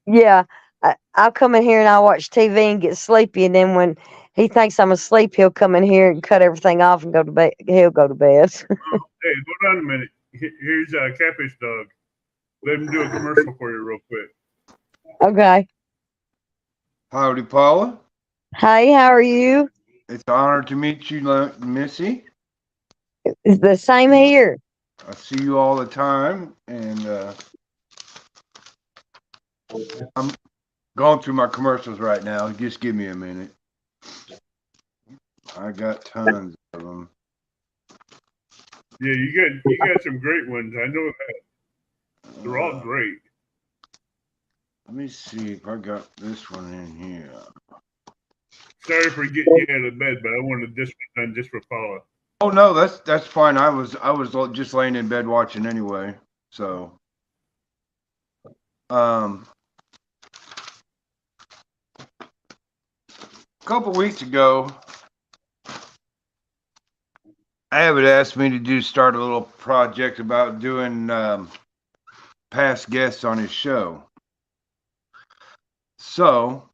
Yeah, I'll come in here and I'll watch TV and get sleepy, and then when he thinks I'm asleep, he'll come in here and cut everything off and go to bed. He'll go to bed. Hey, hold on a minute. Here's Catfish Dog. Let him do a commercial for you real quick. Okay. Howdy, Paula. Hey, how are you? It's an honor to meet you, Missy. It's the same here. I see you all the time, and I'm going through my commercials right now. Just give me a minute. I got tons of them. Yeah, you got some great ones. I know that. They're all great. Let me see if I got this one in here. Sorry for getting you out of bed, but I wanted this one done just for Paula. Oh no, that's fine. I was just laying in bed watching anyway. So, a couple weeks ago, Abbott asked me to start a little project about doing past guests on his show. So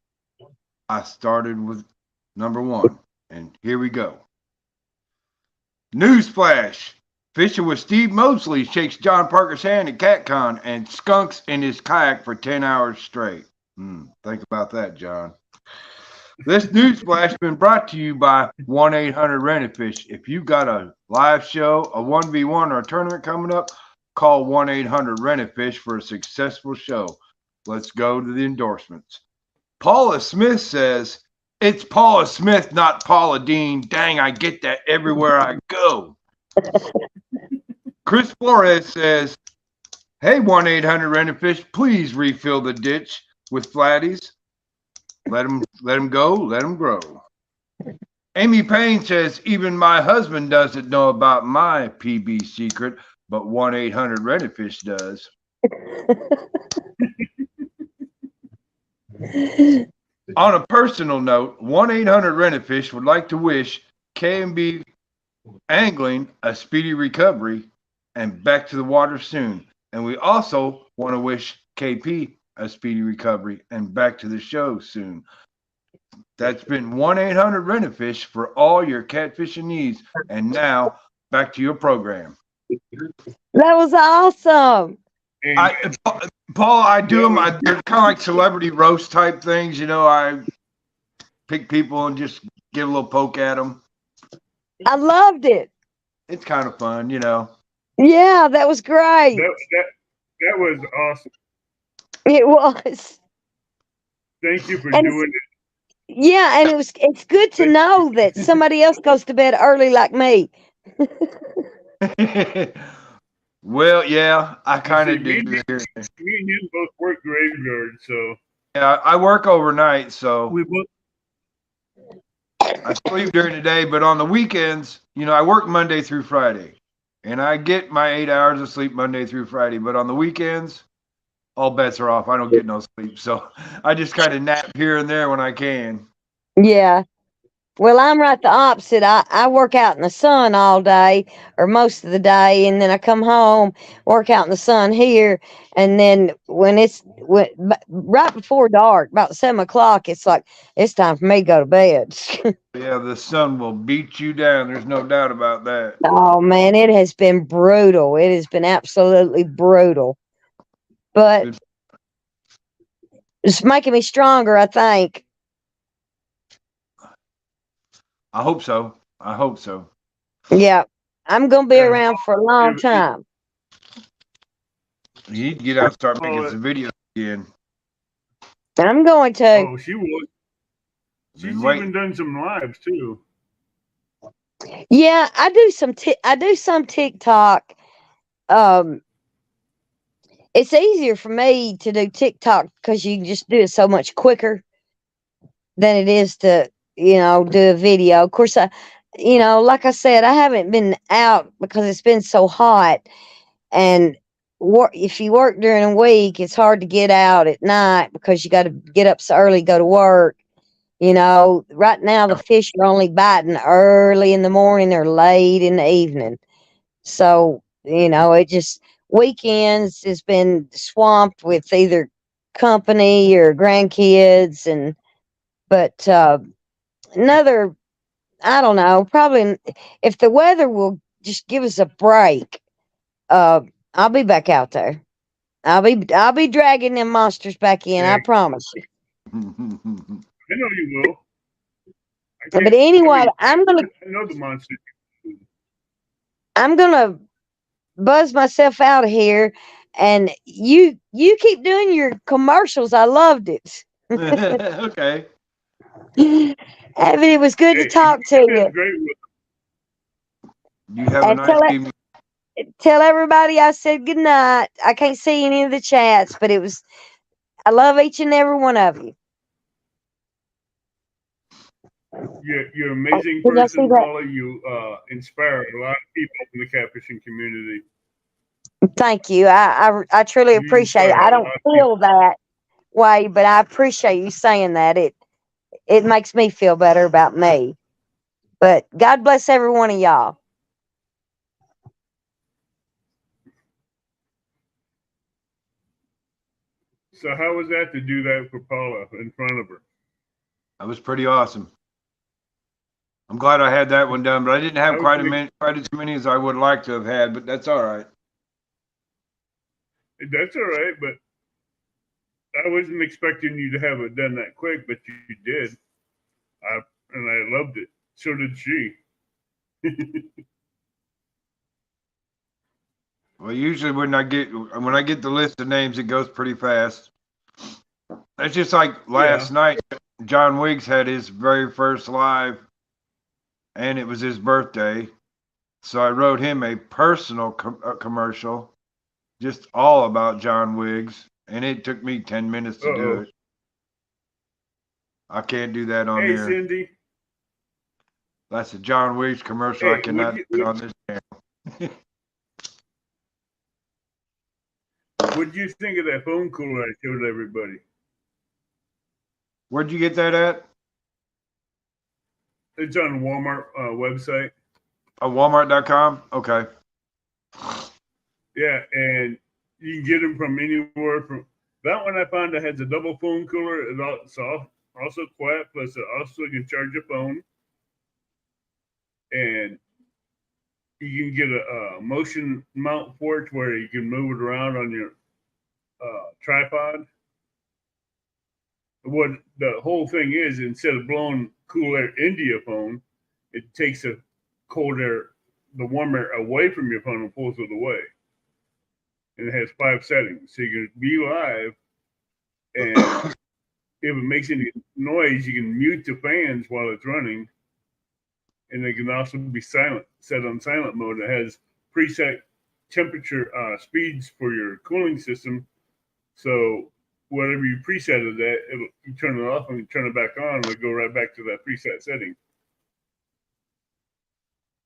I started with number one, and here we go. Newsflash. Fishing with Steve Mosley shakes John Parker's hand at CatCon and skunks in his kayak for 10 hours straight. Think about that, John. This newsflash has been brought to you by 1-800-RENTAFISH. If you've got a live show, a 1v1, or a tournament coming up, call 1-800-RENTAFISH for a successful show. Let's go to the endorsements. Paula Smith says, it's Paula Smith, not Paula Dean. Dang, I get that everywhere I go. Chris Flores says, hey, 1-800-RENTAFISH, please refill the ditch with flatties. Let them go, let them grow. Amy Payne says, even my husband doesn't know about my PB secret, but 1-800-RENTAFISH does. On a personal note, 1-800-RENTAFISH would like to wish K&B Angling a speedy recovery and back to the water soon. And we also want to wish KP a speedy recovery and back to the show soon. That's been 1-800-RENTAFISH for all your catfishing needs. And now back to your program. That was awesome. Paul, I do them. They're kind of like celebrity roast type things. You know, I pick people and just give a little poke at them. I loved it. It's kind of fun, you know. Yeah, that was great. That was awesome. It was. Thank you for doing it. Yeah, and it's good to know that somebody else goes to bed early like me. Well, yeah, I kind of do. Me and him both work graveyard, so. Yeah, I work overnight, so We both. I sleep during the day, but on the weekends, you know, I work Monday through Friday, and I get my 8 hours of sleep Monday through Friday. But on the weekends, all bets are off. I don't get no sleep, so I just kind of nap here and there when I can. Yeah. Well, I'm right the opposite. I work out in the sun all day or most of the day, and then I come home, work out in the sun here, and then when right before dark, about 7 o'clock, it's like it's time for me to go to bed. Yeah, the sun will beat you down. There's no doubt about that. Oh man, it has been brutal. It has been absolutely brutal, but it's making me stronger, I think. I hope so. I hope so. Yeah, I'm gonna be around for a long time. You need to get out and start making some videos again. I'm going to. Oh, she would. She's even done some lives too. Yeah, I do some TikTok. It's easier for me to do TikTok because you can just do it so much quicker than it is to, do a video. Of course, like I said, I haven't been out because it's been so hot, and if you work during the week, it's hard to get out at night because you got to get up so early, go to work. Right now the fish are only biting early in the morning or late in the evening. So, it just weekends has been swamped with either company or grandkids but another, I don't know, probably if the weather will just give us a break, I'll be back out there. I'll be dragging them monsters back in, I promise you. I know you will. But anyway, I know the monster. I'm gonna buzz myself out of here, and you keep doing your commercials. I loved it. Okay. Evan, it was good to talk to you. Great. You have a nice evening. Tell everybody I said good night. I can't see any of the chats, but I love each and every one of you. You're an amazing person, Paula. You inspire a lot of people in the catfishing community. Thank you. I truly appreciate it. I don't feel that way, but I appreciate you saying that. It makes me feel better about me. But God bless every one of y'all. So how was that to do that for Paula in front of her? That was pretty awesome. I'm glad I had that one done, but I didn't have quite Okay. as many as I would like to have had, but that's all right. That's all right, but I wasn't expecting you to have it done that quick, but you did. And I loved it. So did she. Well, usually when I get the list of names, it goes pretty fast. It's just like last night, John Wiggs had his very first live, and it was his birthday. So I wrote him a personal commercial, just all about John Wiggs, and it took me 10 minutes to do it. I can't do that on there. Hey, Cindy. That's a John Wiggs commercial. Hey, I cannot do it on this channel. What did you think of that phone cooler I showed everybody? Where'd you get that at? It's on the Walmart website. Walmart.com? Okay. Yeah, and you can get them from anywhere. From that one I found that has a double phone cooler. It's also quiet, plus it also can charge your phone. And you can get a motion mount for it where you can move it around on your tripod. What the whole thing is, instead of blowing cool air into your phone, it takes the cold air, the warm air away from your phone and pulls it away. And it has 5 settings. So you can be live, and if it makes any noise, you can mute the fans while it's running. And they can also be silent, set on silent mode. It has preset temperature speeds for your cooling system. So whatever you presetted that, you turn it off and you turn it back on, and it'll go right back to that preset setting.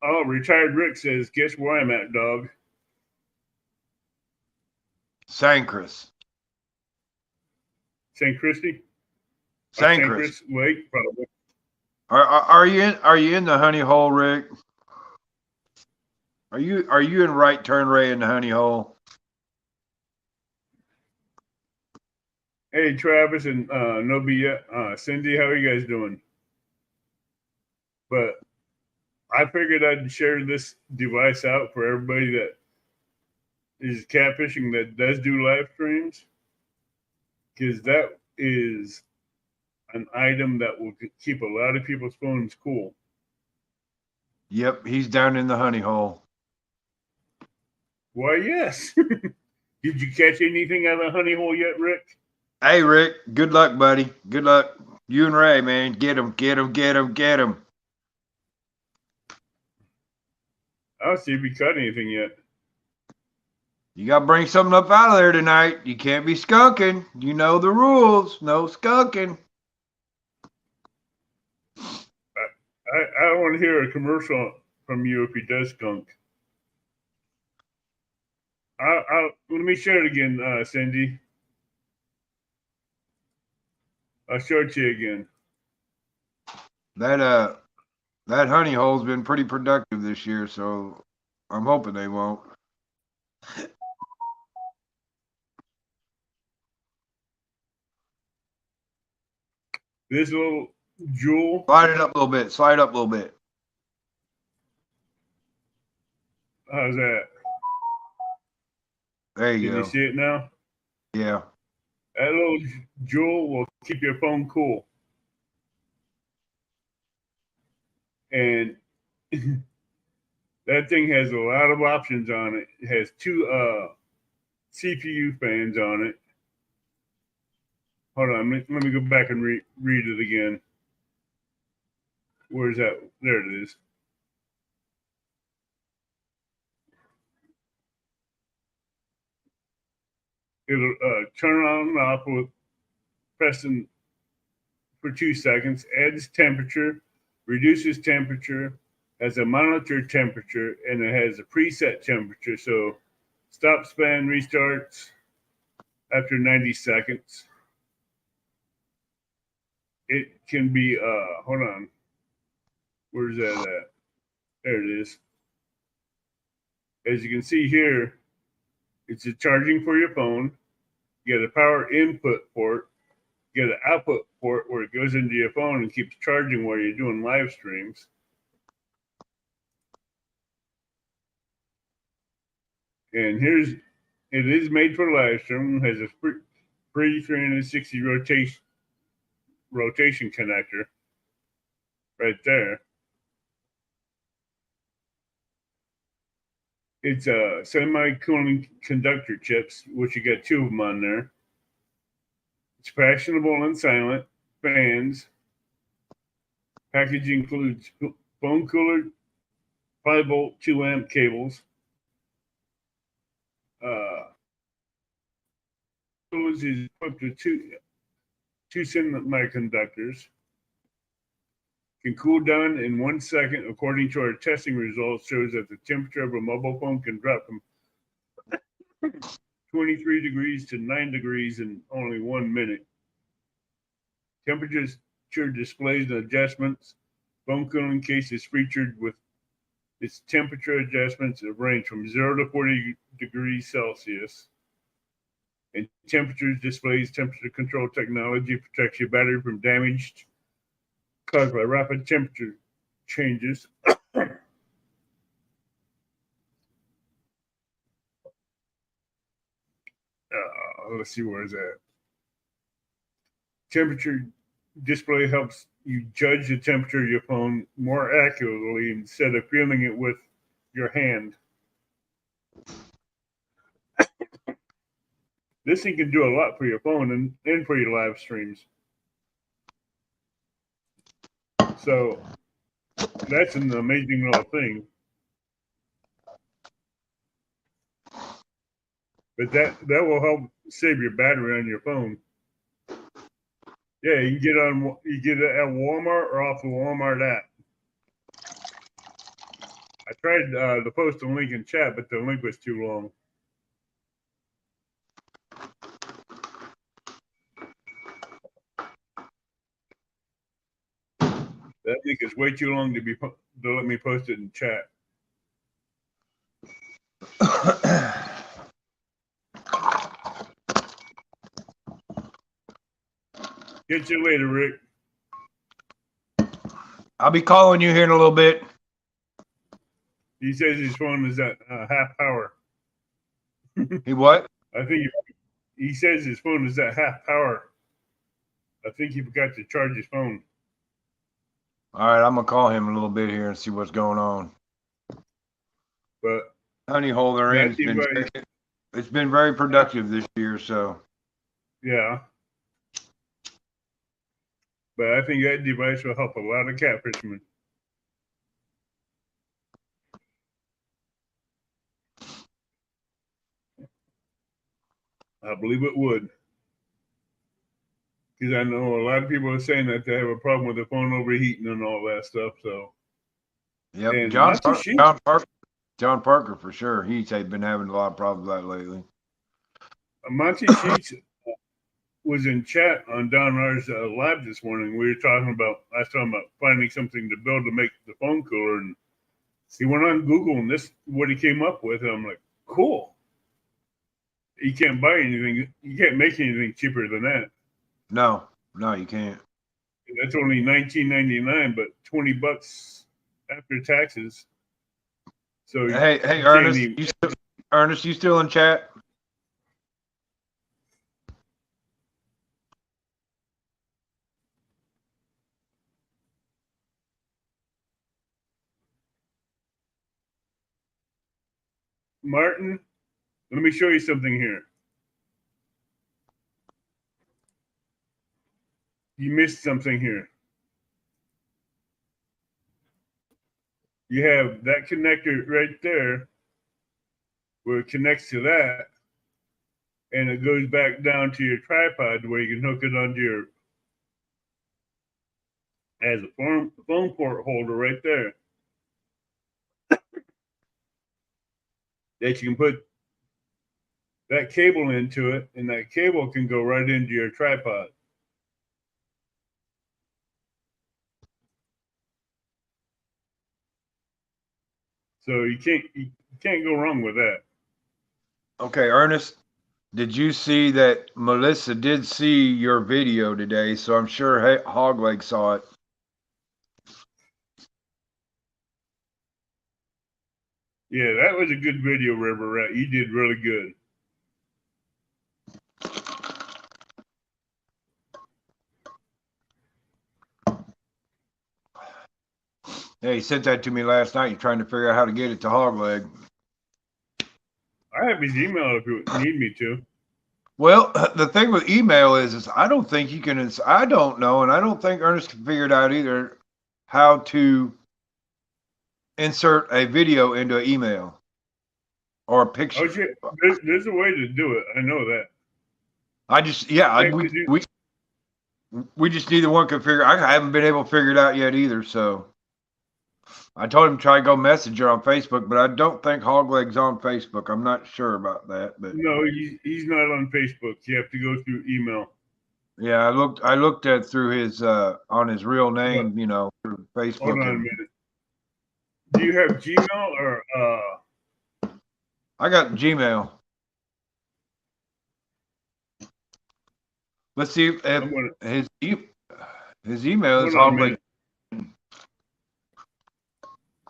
Oh, Retired Rick says, guess where I'm at, dog? Sancris. St. Christie? Sancris. Lake, probably. Are you in the honey hole, Rick? Are you in right turn Ray in the honey hole? Hey, Travis and Nobia, Cindy, how are you guys doing? But I figured I'd share this device out for everybody that is catfishing that does do live streams, because that is an item that will keep a lot of people's phones cool. Yep, he's down in the honey hole. Why, yes. Did you catch anything out of the honey hole yet, Rick? Hey, Rick, good luck, buddy. Good luck. You and Ray, man. Get him, get him, get him, get him. I don't see if you caught anything yet. You got to bring something up out of there tonight. You can't be skunking. You know the rules. No skunking. I don't want to hear a commercial from you if he does skunk. Let me share it again, Cindy. I'll show it to you again. That honey hole's been pretty productive this year, so I'm hoping they won't. This little jewel. Slide it up a little bit. Slide up a little bit. How's that? There you Can go. you see it now? Yeah. That little jewel will keep your phone cool. And that thing has a lot of options on it. It has 2 CPU fans on it. Hold on, let me go back and read it again. Where's that? There it is. It'll turn on and off with pressing for 2 seconds, adds temperature, reduces temperature, has a monitor temperature, and it has a preset temperature. So stop span restarts after 90 seconds. It can be, hold on. Where's that at? There it is. As you can see here, it's a charging for your phone. You got a power input port. You got an output port where it goes into your phone and keeps charging while you're doing live streams. And it is made for live stream, has a free 360 rotation connector right there. It's a semi-cooling conductor chips, which you got 2 of them on there. It's fashionable and silent. Fans. Package includes phone cooler, 5-volt, 2-amp cables. Is equipped with two semiconductors. Can cool down in 1 second. According to our testing results, shows that the temperature of a mobile phone can drop from 23 degrees to 9 degrees in only 1 minute. Temperature displays and adjustments. Phone cooling case is featured with its temperature adjustments that range from 0 to 40 degrees Celsius. And temperature displays temperature control technology protects your battery from damage caused by rapid temperature changes. Let's see, where is that? Temperature display helps you judge the temperature of your phone more accurately instead of feeling it with your hand. This thing can do a lot for your phone and for your live streams. So that's an amazing little thing. But that will help save your battery on your phone. Yeah, you get it at Walmart or off the Walmart app. I tried to post a link in chat, but the link was too long. That link is way too long to let me post it in chat. Get you later, Rick. I'll be calling you here in a little bit. He says his phone is at half power. He what? I think he says his phone is at half power. I think he forgot to charge his phone. All right, I'm gonna call him in a little bit here and see what's going on. But Honey Holder it's been very productive this year, so yeah. But I think that device will help a lot of catfishermen. I believe it would. Because I know a lot of people are saying that they have a problem with the phone overheating and all that stuff. So, yep. And John Parker for sure. He's been having a lot of problems with that lately. Monty Sheets was in chat on Don R's live this morning. I was talking about finding something to build to make the phone cooler, and he went on Google and this is what he came up with. And I'm like, cool. You can't buy anything. You can't make anything cheaper than that. No, you can't. That's only $19.99, but $20 after taxes. So hey, Ernest, you still in chat? Martin, let me show you something here. You missed something here. You have that connector right there where it connects to that, and it goes back down to your tripod where you can hook it onto your as a phone port holder right there. That you can put that cable into it, and that cable can go right into your tripod. So you can't go wrong with that. Okay, Ernest, did you see that Melissa did see your video today? So I'm sure Hogleg saw it. Yeah, that was a good video, River Rat. You did really good. Yeah, he sent that to me last night. You're trying to figure out how to get it to Hogleg. I have his email if you need me to. Well, the thing with email is I don't think you can. I don't know, and I don't think Ernest can figure it out either. How to insert a video into an email or a picture. Oh shit! There's a way to do it. I know that. I just we just neither one can figure. I haven't been able to figure it out yet either. So I told him to try and go messenger on Facebook, but I don't think Hogleg's on Facebook. I'm not sure about that, but no, he's not on Facebook. You have to go through email. yeah, I looked at through his on his real name, you know, through Facebook. Hold on a minute. Do you have Gmail or I got Gmail. Let's see if his email is Hogleg.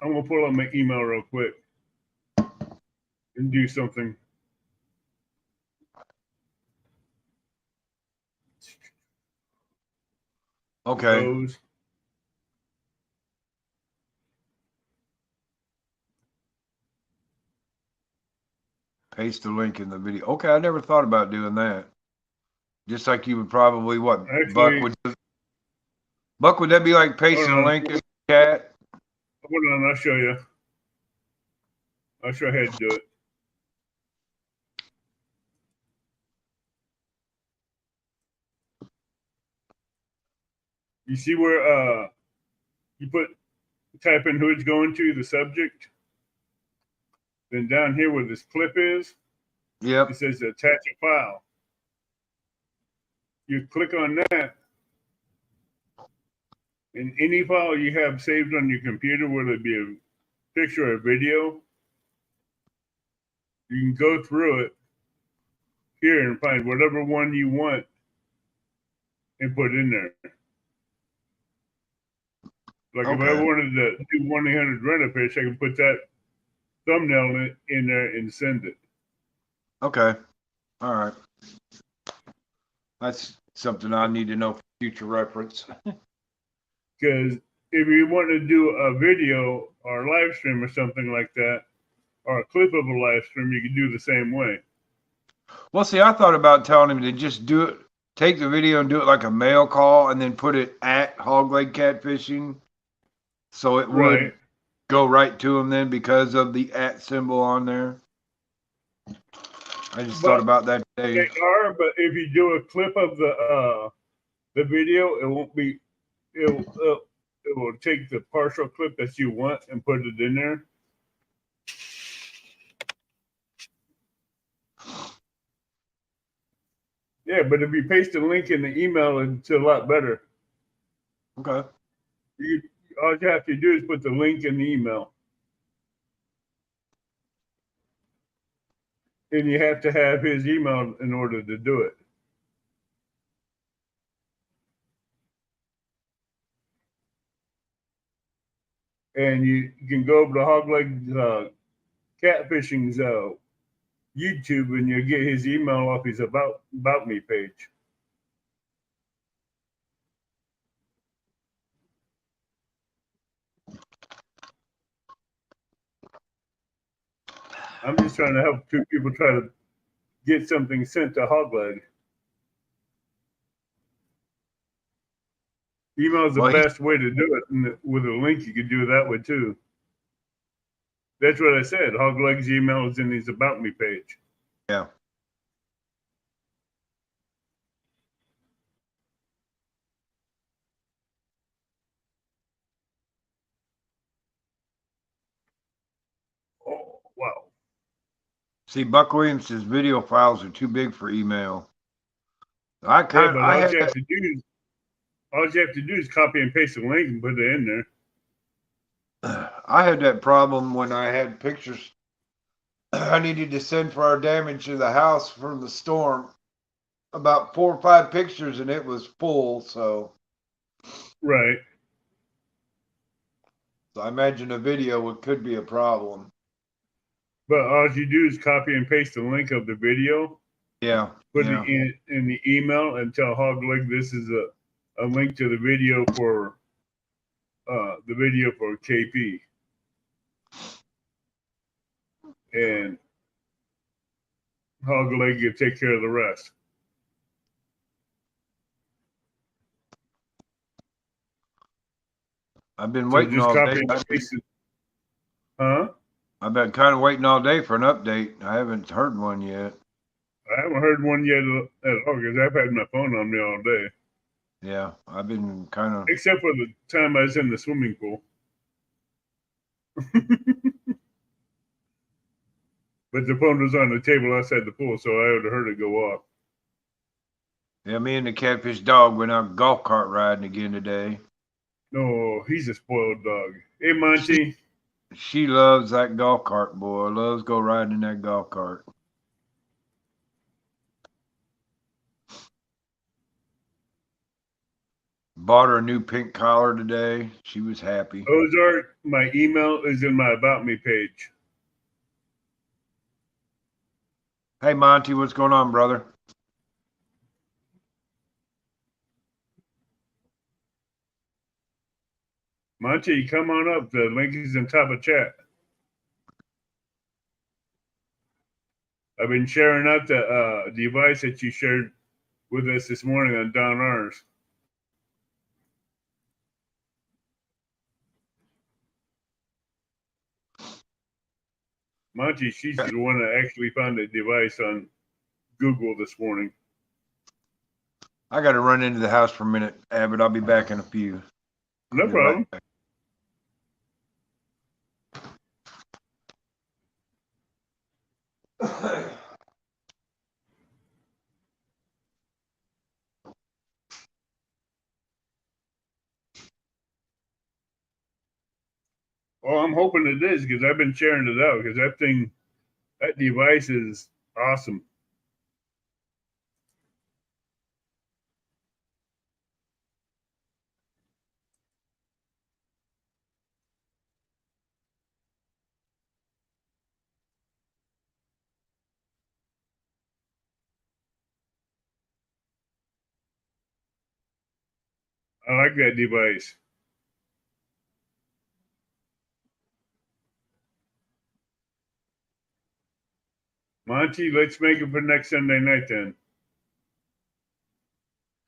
I'm gonna pull up my email real quick and do something. Okay. Those. Paste the link in the video. Okay, I never thought about doing that. Just like you would probably Actually, Buck, would that be like pasting a link in the chat? Hold on, I'll show you. I'll show you how to do it. You see where you type in who it's going to, the subject. Then down here where this clip is, Yep. it says attach a file. You click on that, and any file you have saved on your computer, whether it be a picture or a video, you can go through it here and find whatever one you want and put in there. Like if I wanted to do 1-800 Rent-A-Fish, I can put that thumbnail in there and send it. Okay. All right. That's something I need to know for future reference. Because if you want to do a video or a live stream or something like that, or a clip of a live stream, you can do the same way. Well, see, I thought about telling him to just do it, take the video and do it like a mail call and then put it at Hogleg Catfishing. So it would go right to him then because of the @ symbol on there. I just thought about that today. They are, but if you do a clip of the video, it won't be. It will take the partial clip that you want and put it in there. Yeah, but if you paste a link in the email, it's a lot better. Okay. All you have to do is put the link in the email. And you have to have his email in order to do it. And you can go over to Hogleg Catfishing's YouTube and you'll get his email off his about me page. I'm just trying to help two people try to get something sent to Hogleg. Email is the best way to do it, and with a link you can do it that way too. That's what I said. Hogleg's email is in his about me page. Yeah. Oh, wow. See, Buck Williams' video files are too big for email. All you have to do is copy and paste the link and put it in there. I had that problem when I had pictures I needed to send for our damage to the house from the storm. About 4 or 5 pictures and it was full, so. Right. So I imagine a video could be a problem. But all you do is copy and paste the link of the video, Yeah. put Yeah. it in the email, and tell Hog Leg this is a link to the video for KP. And Hog Leg will take care of the rest. I've been So waiting just all copy day. and paste it. Huh? I've been kind of waiting all day for an update. I haven't heard one yet. I haven't heard one yet at all because I've had my phone on me all day. Yeah, I've been kind of. Except for the time I was in the swimming pool. But the phone was on the table outside the pool, so I would have heard it go off. Yeah, me and the catfish dog went out golf cart riding again today. No, he's a spoiled dog. Hey, Monty. She loves that golf cart, boy. Loves go riding in that golf cart. Bought her a new pink collar today. She was happy. Ozark, my email is in my About Me page. Hey, Monty, what's going on, brother? Monty, come on up. The link is in top of chat. I've been sharing out the device that you shared with us this morning on Don R's. Monty, she's the one that actually found the device on Google this morning. I got to run into the house for a minute, Abbott. I'll be back in a few. No problem. Right. Oh, I'm hoping it is because I've been sharing it out because that device is awesome. I like that device. Monty, let's make it for next Sunday night then.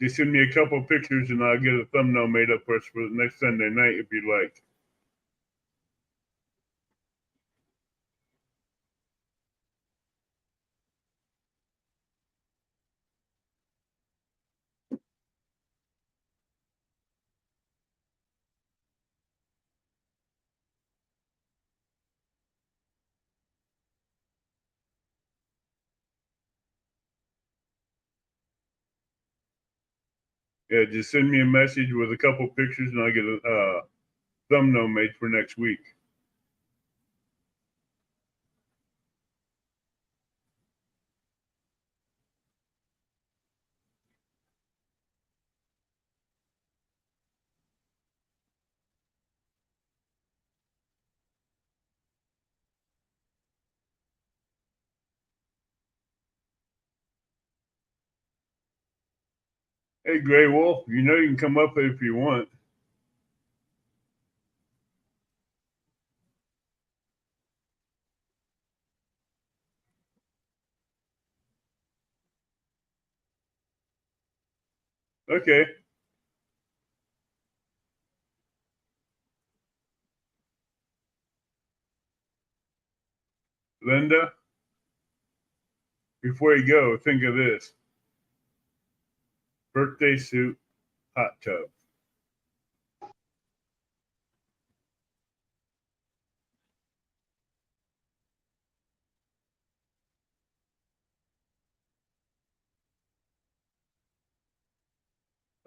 Just send me a couple pictures and I'll get a thumbnail made up for us for next Sunday night if you'd like. Yeah, just send me a message with a couple pictures and I'll get a thumbnail made for next week. Hey, Gray Wolf, you know you can come up if you want. Okay. Linda, before you go, think of this. Birthday suit, hot tub.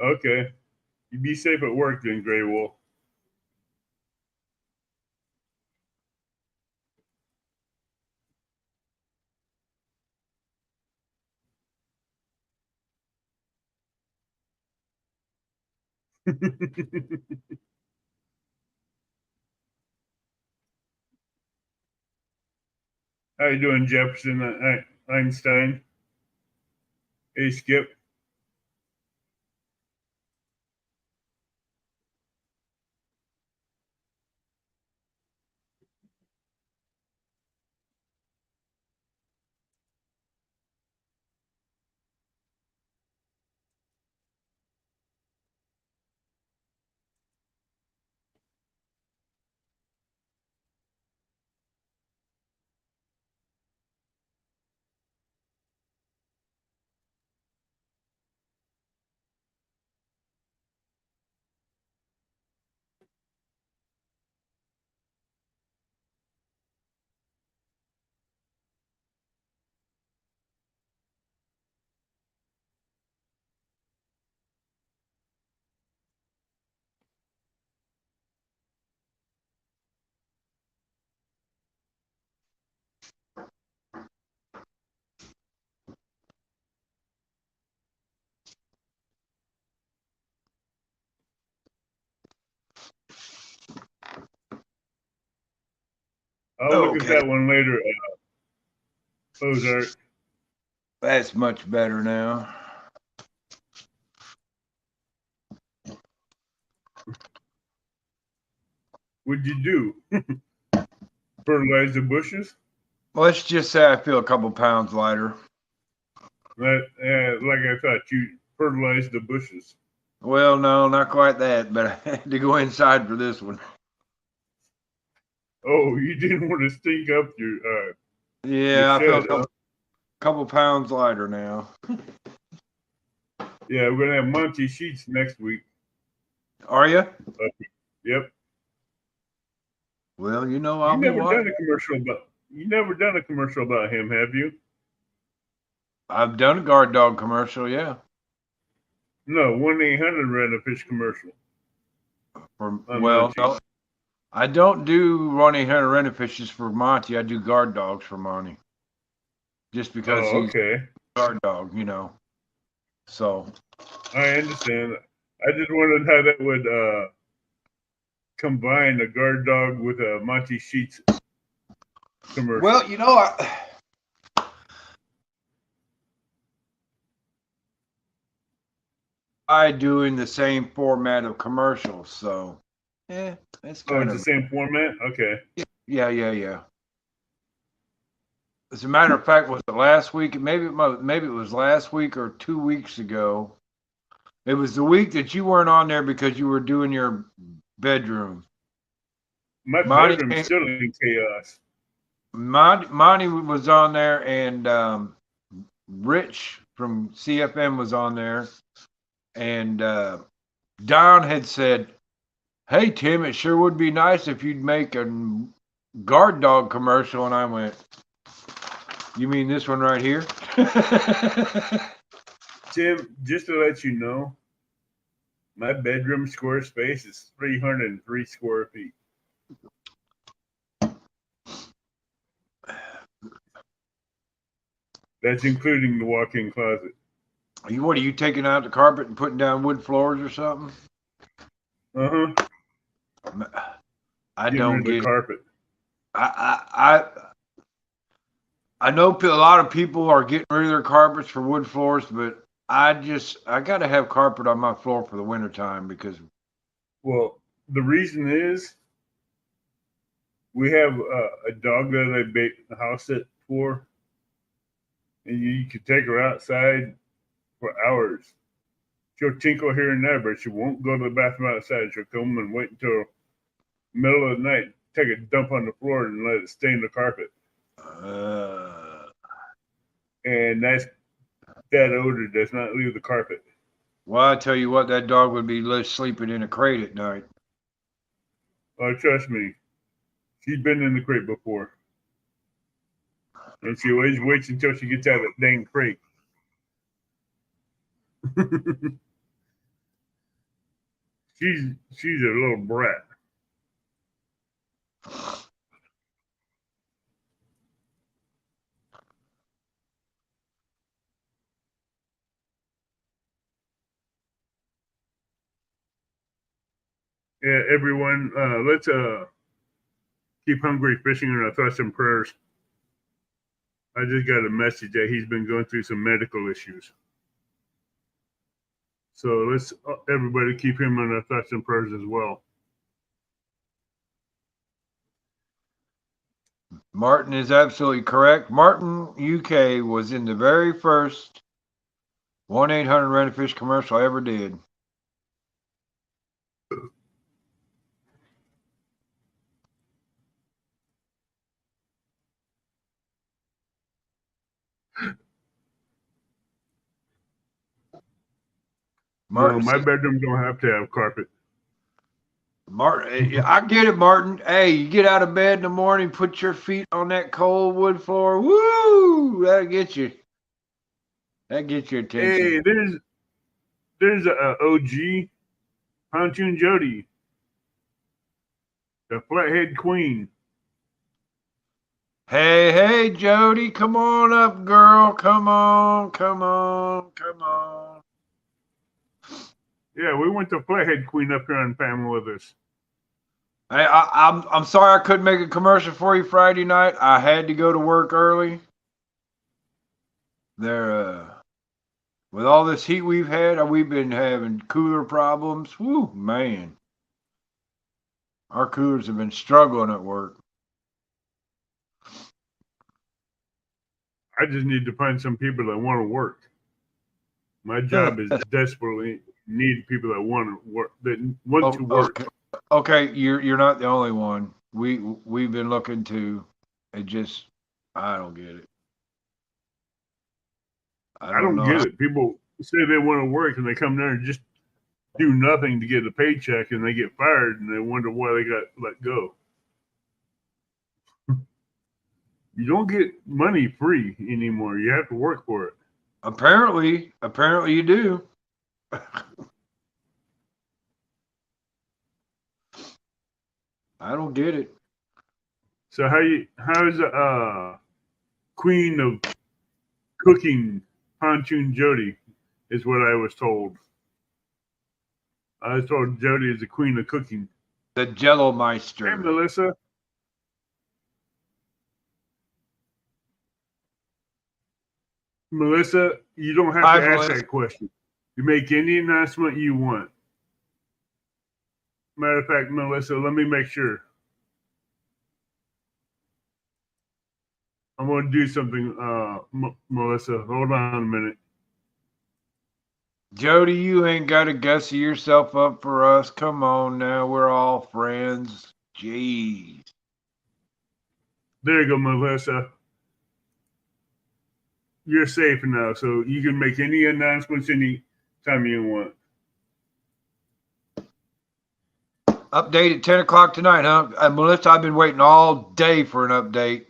Okay. You be safe at work then, Gray Wolf. How you doing, Jefferson Einstein? Hey, Skip. I'll look at that one later, Ozark. That's much better now. What'd you do? Fertilize the bushes? Let's just say I feel a couple pounds lighter. That, like I thought, you fertilized the bushes. Well, no, not quite that, but I had to go inside for this one. Oh, you didn't want to stink up your Yeah, I shed, feel a couple pounds lighter now. Yeah, we're gonna have Monty Sheets next week. Are you? Yep. Well, you know, I'll be You watching. never done a commercial about him, have you? I've done a guard dog commercial, yeah. No, 1-800 Rent-A-Fish commercial. Well, no, I don't do 1-800 Rent-A-Fishes for Monty. I do guard dogs for Monty. Just because he's a guard dog, you know. So. I understand. I just wondered how that would combine a guard dog with a Monty Sheets commercial. Well, you know, I do in the same format of commercials, so it's kind of the same format. Okay. Yeah. As a matter of fact, was it last week? Maybe it was last week or 2 weeks ago. It was the week that you weren't on there because you were doing your bedroom. My bedroom's still in chaos. Monty was on there, and Rich from CFM was on there, and Don had said, "Hey Tim, it sure would be nice if you'd make a guard dog commercial." And I went, "You mean this one right here?" Tim, just to let you know, my bedroom square space is 303 square feet. That's including the walk-in closet. What are you taking out the carpet and putting down wood floors or something? I don't get carpet. I know a lot of people are getting rid of their carpets for wood floors, but I got to have carpet on my floor for the wintertime because. Well, the reason is we have a dog that I bait the house sit for, and you could take her outside for hours. She'll tinkle here and there, but she won't go to the bathroom outside. She'll come and wait until middle of the night, take a dump on the floor and let it stain the carpet. And that odor does not leave the carpet. Well, I tell you what, that dog would be sleeping in a crate at night. Oh, trust me. She's been in the crate before. And she always waits until she gets out of that dang crate. She's a little brat. Yeah, everyone, let's keep hungry fishing and thoughts and prayers. I just got a message that he's been going through some medical issues. So let's everybody keep him in our thoughts and prayers as well. Martin is absolutely correct. Martin UK was in the very first 1-800 Rent-A-Fish commercial I ever did. Martin, no, my bedroom don't have to have carpet. Martin, I get it, Martin. Hey, you get out of bed in the morning, put your feet on that cold wood floor. Woo! That'll get you. That gets your attention. Hey, there's a OG, Pontoon Jody, the Flathead Queen. Hey, Jody, come on up, girl. Come on. Yeah, we went to Flathead Queen up here on Family with us. I'm sorry I couldn't make a commercial for you Friday night. I had to go to work early. With all this heat we've had, we've been having cooler problems. Woo, man. Our coolers have been struggling at work. I just need to find some people that want to work. My job is desperately need people that want to work, that want to work. Okay, you're not the only one. We've been looking to. It just, I don't get it. I don't get it. People say they want to work and they come there and just do nothing to get a paycheck and they get fired and they wonder why they got let go. You don't get money free anymore. You have to work for it. Apparently you do. I don't get it. So how's Queen of Cooking Pontoon Jody is what I was told. I was told Jody is the Queen of Cooking. The Jello Meister. Hey, Melissa. Melissa, you don't have to ask that question. You make any announcement you want. Matter of fact, Melissa, let me make sure. I'm going to do something, Melissa. Hold on a minute. Jody, you ain't got to gussy yourself up for us. Come on now. We're all friends. Jeez. There you go, Melissa. You're safe now, so you can make any announcements anytime you want. Update at 10 o'clock tonight, huh? Melissa, I've been waiting all day for an update.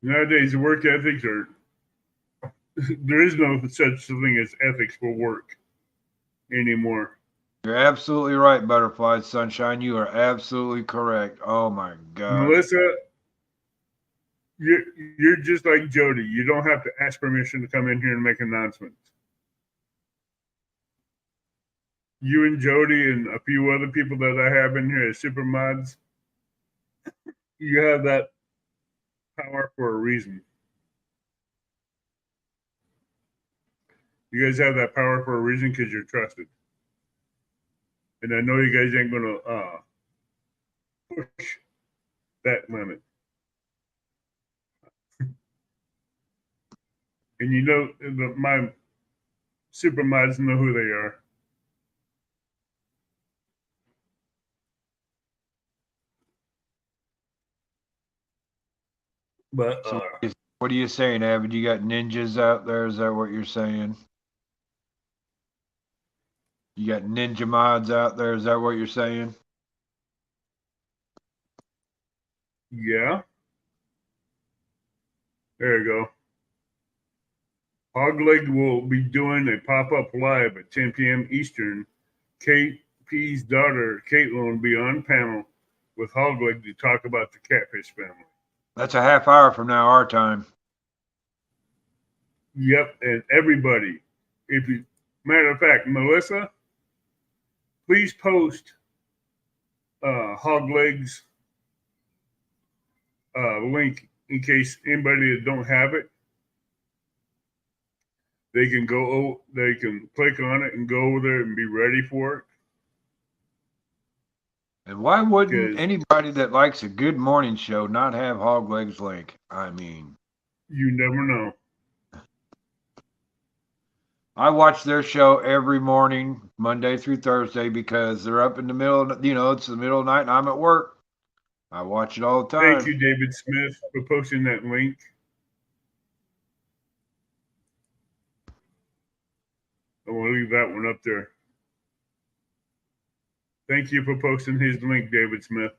Nowadays, work ethics are, there is no such thing as ethics for work anymore. You're absolutely right, Butterfly Sunshine. You are absolutely correct. Oh my God. Melissa, you're just like Jody. You don't have to ask permission to come in here and make announcements. You and Jody and a few other people that I have in here as super mods, you have that power for a reason. You guys have that power for a reason because you're trusted. And I know you guys ain't going to push that limit. And you know, my super mods know who they are. But so what are you saying, Avid? You got ninjas out there? Is that what you're saying? You got ninja mods out there? Is that what you're saying? Yeah. There you go. Hogleg will be doing a pop-up live at 10 p.m. Eastern. KP's daughter, Caitlin, will be on panel with Hogleg to talk about the catfish family. That's a half hour from now, our time. Yep, and everybody. Matter of fact, Melissa, please post Hog Legs link in case anybody that don't have it, they can click on it and go over there and be ready for it. And why wouldn't anybody that likes a good morning show not have Hog Legs link? I mean, you never know. I watch their show every morning, Monday through Thursday, because they're up in the middle of, it's the middle of the night and I'm at work. I watch it all the time. Thank you, David Smith, for posting that link. I will leave that one up there. Thank you for posting his link, David Smith.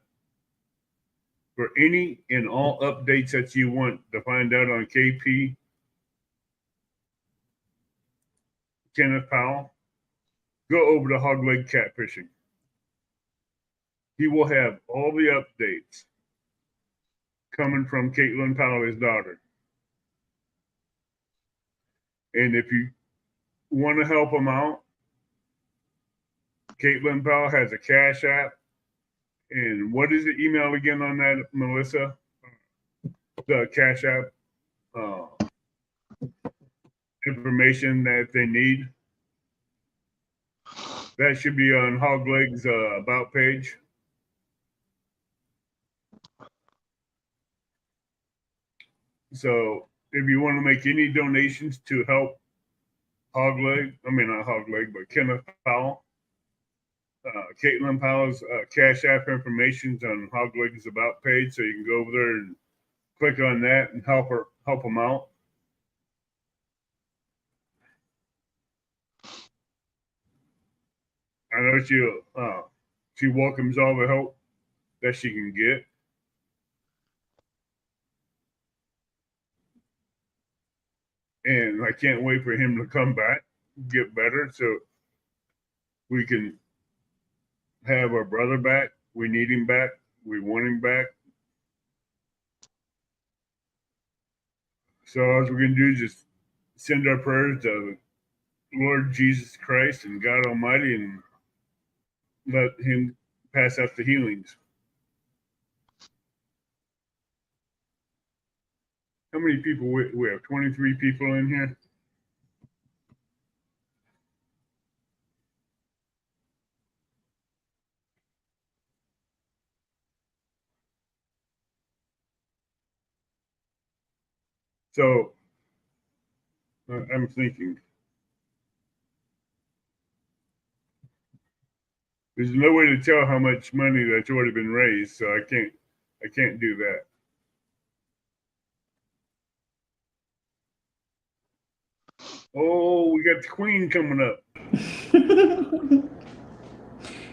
For any and all updates that you want to find out on KP, Kenneth Powell, go over to Hog Leg Catfishing. He will have all the updates coming from Caitlin Powell, his daughter. And if you want to help him out, Caitlin Powell has a Cash App. And what is the email again on that, Melissa? The Cash App information that they need. That should be on Hog Legs about page. So if you want to make any donations to help not Hog Leg, but Kenneth Powell, Caitlin Powell's Cash App information's on Hog Leg's about page, so you can go over there and click on that and help them out. I know she welcomes all the help that she can get. And I can't wait for him to come back, get better, so we can have our brother back. We need him back. We want him back. So all we're going to do is just send our prayers to Lord Jesus Christ and God Almighty and let him pass out the healings. How many people we have? 23 people in here. So I'm thinking there's no way to tell how much money that's already been raised, so I can't do that. Oh, we got the Queen coming up.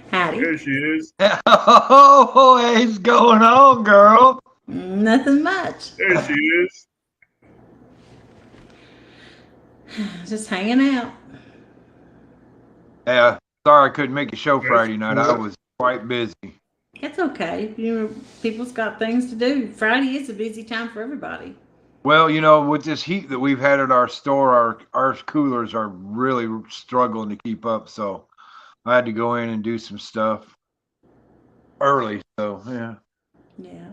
Howdy. There she is. Oh, what's going on, girl? Nothing much. There she is. Just hanging out. Yeah, sorry I couldn't make a show Friday night. I was quite busy. It's okay. People's got things to do. Friday is a busy time for everybody. Well, with this heat that we've had at our store, our coolers are really struggling to keep up. So I had to go in and do some stuff early. So, yeah. Yeah.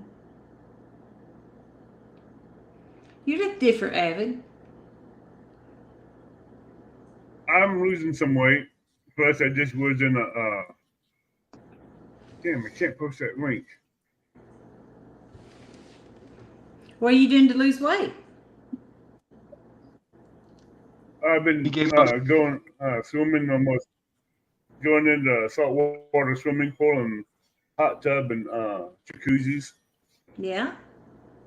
You look different, Avid. I'm losing some weight. Plus, I just was in damn, I can't post that link. What are you doing to lose weight? I've been going swimming, almost going into saltwater swimming pool and hot tub and jacuzzis. Yeah.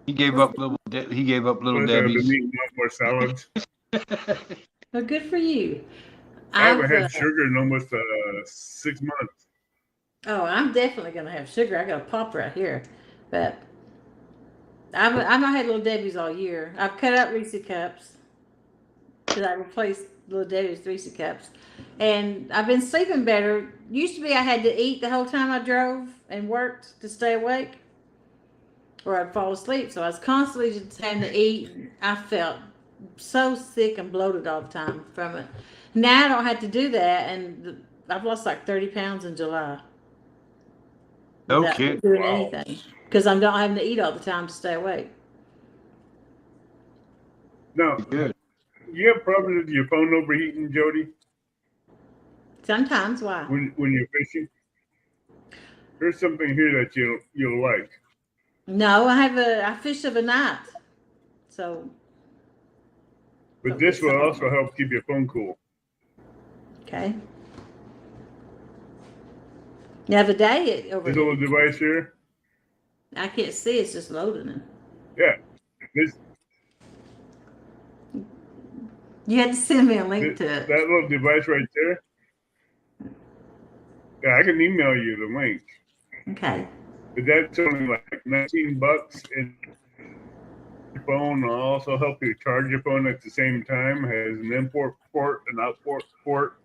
He gave up little Debbie's. I've been eating more salads. Well, good for you. I haven't had sugar in almost 6 months. Oh, I'm definitely gonna have sugar. I got a pop right here, but I've not had Little Debbie's all year. I've cut out Reese cups because I replaced Little Debbie's Reese cups, and I've been sleeping better. Used to be I had to eat the whole time I drove and worked to stay awake, or I'd fall asleep. So I was constantly just having to eat. I felt so sick and bloated all the time from it. Now I don't have to do that, and I've lost like 30 pounds in July. No without kidding. doing Wow. anything because I'm not having to eat all the time to stay awake. Now, Good. you have problems with your phone overheating, Jody, Sometimes, why? when you're fishing? There's something here that you'll like. No, I fish of a night, so. But don't this get will some- also help keep your phone cool. Okay. Now the day it over. This little device here, I can't see. It's just loading it. yeah. This You had to send me a link to that it. little device right there. Yeah, I can email you the link. Okay. But that's only like $19, and your phone will also help you charge your phone at the same time. It has an import port, an output port,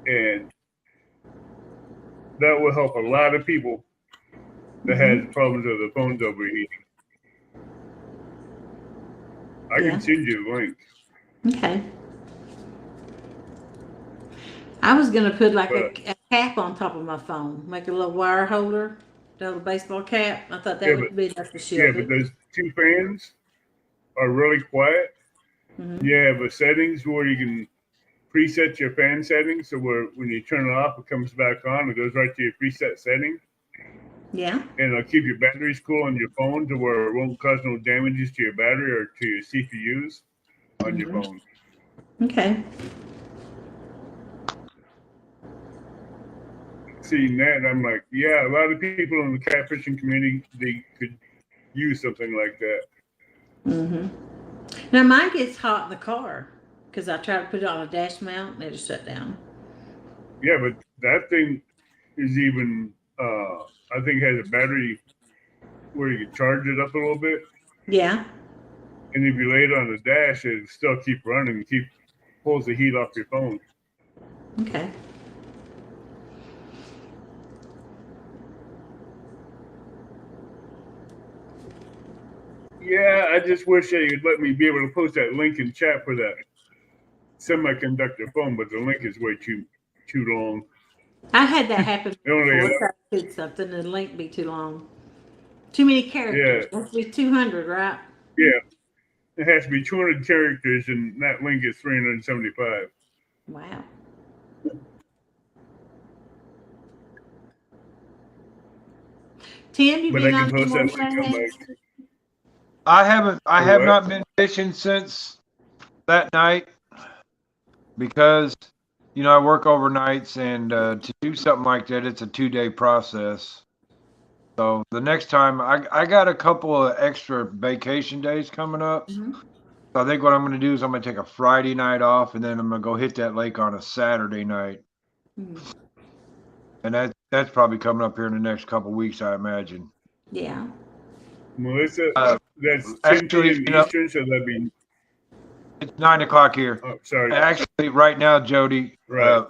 and that will help a lot of people that has problems with the phones overheating. I Yeah. can send you the link. Okay. I was gonna put like But- a cap on top of my phone, make a little wire holder, the little baseball cap. I thought that Yeah, would be enough to Yeah, shield but it. those two fans are really quiet. Mhm. You have a settings where you can preset your fan settings, so where when you turn it off, it comes back on. It goes right to your preset setting, Yeah. and it'll keep your batteries cool on your phone to where it won't cause no damages to your battery or to your CPUs on your Mhm. phone. Okay. Seeing that, I'm like, yeah, a lot of people in the catfishing community, they could use something like that. Now mine gets hot in the car because I try to put it on a dash mount and it'll shut down. Yeah, but that thing is even, I think has a battery where you can charge it up a little bit. Yeah. And if you lay it on the dash, it'll still keep running, pulls the heat off your phone. Okay. Yeah, I just wish they would let me be able to post that link in chat for that semiconductor phone, but the link is way too long. I had that happen They only before. allow- If I did something and the link be too long. Too many characters. Yeah. Must be 200, right? Yeah, it has to be 200 characters, and that link is 375. Wow. Tim, you But I been can on post more that link on my. flatheads? I haven't. I For have what? not been fishing since that night because, you know, I work overnights, and to do something like that, it's a 2-day process. So the next time, I got a couple of extra vacation days coming up. Mhm. So I think what I'm going to do is I'm going to take a Friday night off, and then I'm going to go hit that lake on a Saturday night, Mhm. and that's probably coming up here in the next couple of weeks, I imagine. Yeah. Melissa, Uh, that's 10 actually, p.m. you know- Eastern, so that'd be. It's 9 o'clock here. Oh, sorry. Actually, right now, Jody, Right.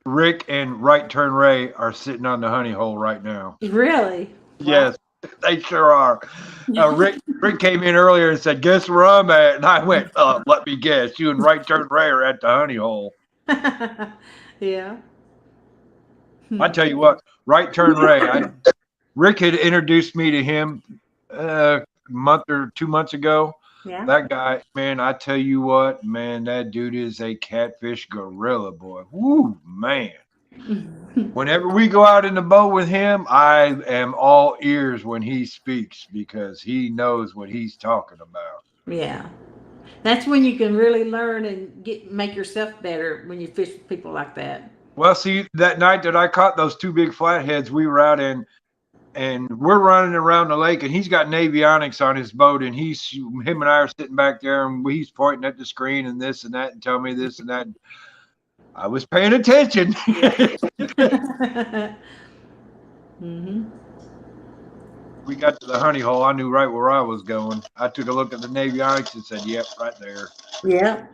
Rick and Right Turn Ray are sitting on the honey hole right now. Really? Yes, they sure are. Rick came in earlier and said, "Guess where I'm at?" And I went, "Let me guess. You and Right Turn Ray are at the honey hole." Yeah. I tell you what, Right Turn Ray. Rick had introduced me to him a month or 2 months ago. Yeah. That guy, man, I tell you what, man, that dude is a catfish gorilla, boy. Woo, man. Whenever we go out in the boat with him, I am all ears when he speaks because he knows what he's talking about. Yeah. That's when you can really learn and make yourself better when you fish with people like that. Well, see, that night that I caught those 2 big flatheads, we were out in, and we're running around the lake, and he's got Navionics on his boat, and him and I are sitting back there, and he's pointing at the screen and this and that and telling me this and that. I was paying attention. Mm-hmm. We got to the honey hole. I knew right where I was going. I took a look at the Navionics and said, "Yep, right there." Yeah.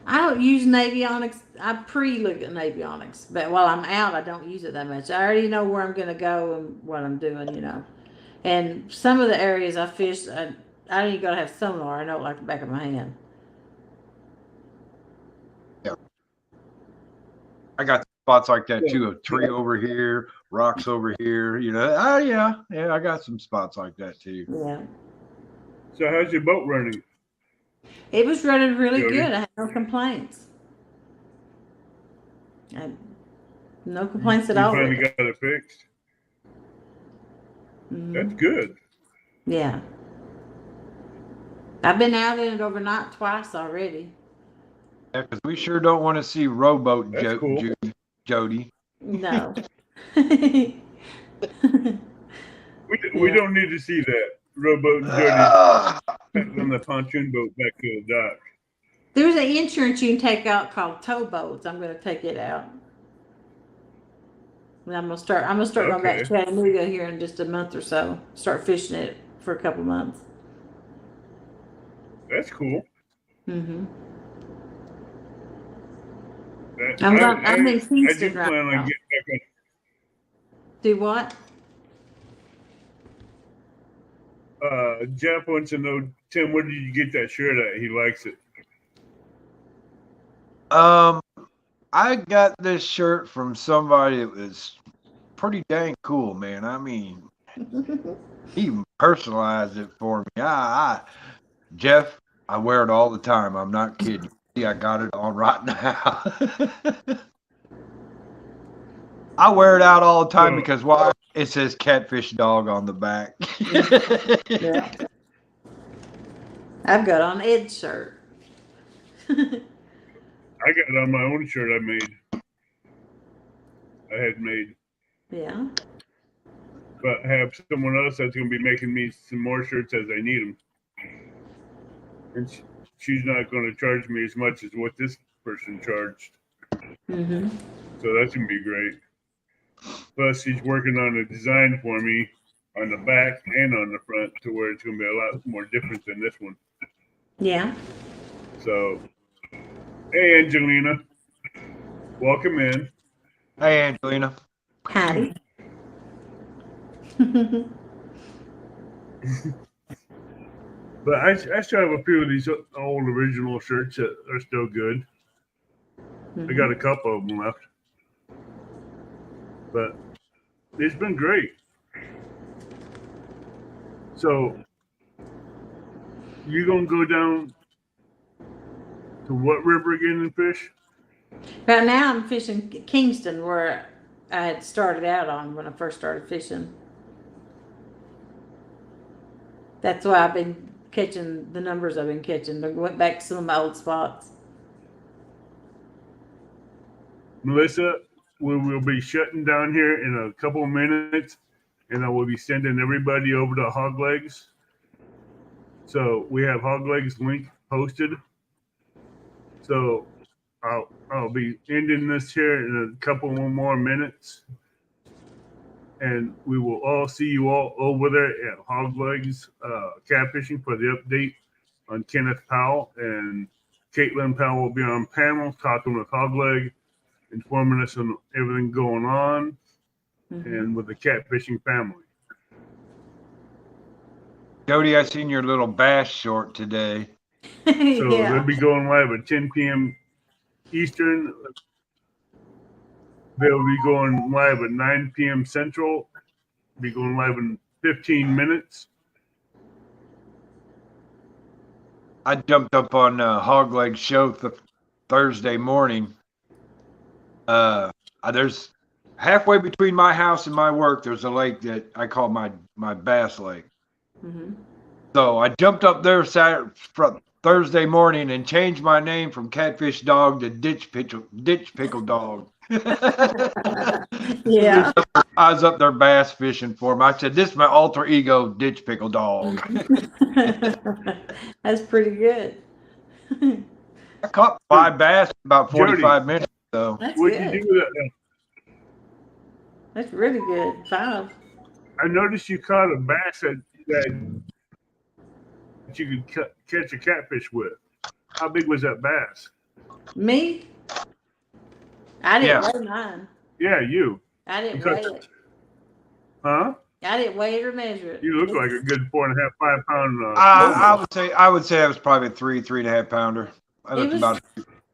I don't use Navionics. I pre-look at Navionics, but while I'm out, I don't use it that much. I already know where I'm going to go and what I'm doing, you know. And some of the areas I fish, I don't even got to have sonar. I know it like the back of my hand. I got spots like that too. A tree over here, rocks over here. You know. Oh yeah. I got some spots like that too. Yeah. So how's your boat running? It was running really Jody? good. I had no complaints. No complaints at You all. finally got it fixed. Mhm. That's good. Yeah. I've been out in it overnight twice already. Yeah, because we sure don't want to see rowboat That's cool. Jody. No. We Yeah. don't need to see that rowboat dirty on the pontoon boat back to the dock. There's an insurance you can take out called towboats. I'm going to take it out. And I'm gonna start going back to Chattanooga here in just a month or so. Start fishing it for a couple months. That's cool. Mm-hmm. I I'm in do Kingston plan right on now. getting back Do what? on. Jeff wants to know, Tim, where did you get that shirt at? He likes it. I got this shirt from somebody that was pretty dang cool, man. I mean, he personalized it for me. Jeff, I wear it all the time. I'm not kidding. See, I got it on right now. I wear it out all the time because why? It says Catfish Dog on the back. Yeah. I've got on Ed's shirt. I got it on my own shirt I had made. Yeah. But I have someone else that's going to be making me some more shirts as I need them. And she's not going to charge me as much as what this person charged. Mm-hmm. So that's going to be great. Plus, she's working on a design for me on the back and on the front to where it's going to be a lot more different than this one. Yeah. So, hey, Angelina. Welcome in. Hey, Angelina. Howdy. But I still have a few of these old original shirts that are still good. I got a couple of them left. But it's been great. So, you gonna go down to what river again and fish? Right now I'm fishing Kingston, where I had started out on when I first started fishing. That's why I've been catching the numbers I've been catching. I went back to some of my old spots. Melissa, we will be shutting down here in a couple of minutes, and I will be sending everybody over to Hog Legs. So we have Hog Legs link posted. So I'll be ending this here in a couple more minutes, and we will all see you all over there at Hog Legs catfishing for the update on Kenneth Powell, and Caitlin Powell will be on panel talking with Hog Leg, informing us on everything going on and with the catfishing family. Jody, I seen your little bass short today. So Yeah. they'll be going live at 10 p.m. Eastern. They'll be going live at 9 p.m. Central. Be going live in 15 minutes. I jumped up on Hog Leg Show Thursday morning. There's halfway between my house and my work, there's a lake that I call my bass lake. Mm-hmm. So I jumped up there Thursday morning and changed my name from Catfish Dog to Ditch Pickle Dog. Yeah. I was up there bass fishing for him. I said, "This is my alter ego, Ditch Pickle Dog." That's pretty good. I caught 5 bass in about 45 minutes. So That's What'd you good. do with that? That's really good. 5. I noticed you caught a bass that you could catch a catfish with. How big was that bass? Me? I didn't Yeah. weigh mine. Yeah, you. I didn't Because- weigh it. Huh? I didn't weigh it or measure it. You look like a good 4.5, 5 pound. I would say I was probably a 3.5 pounder. I It looked was- about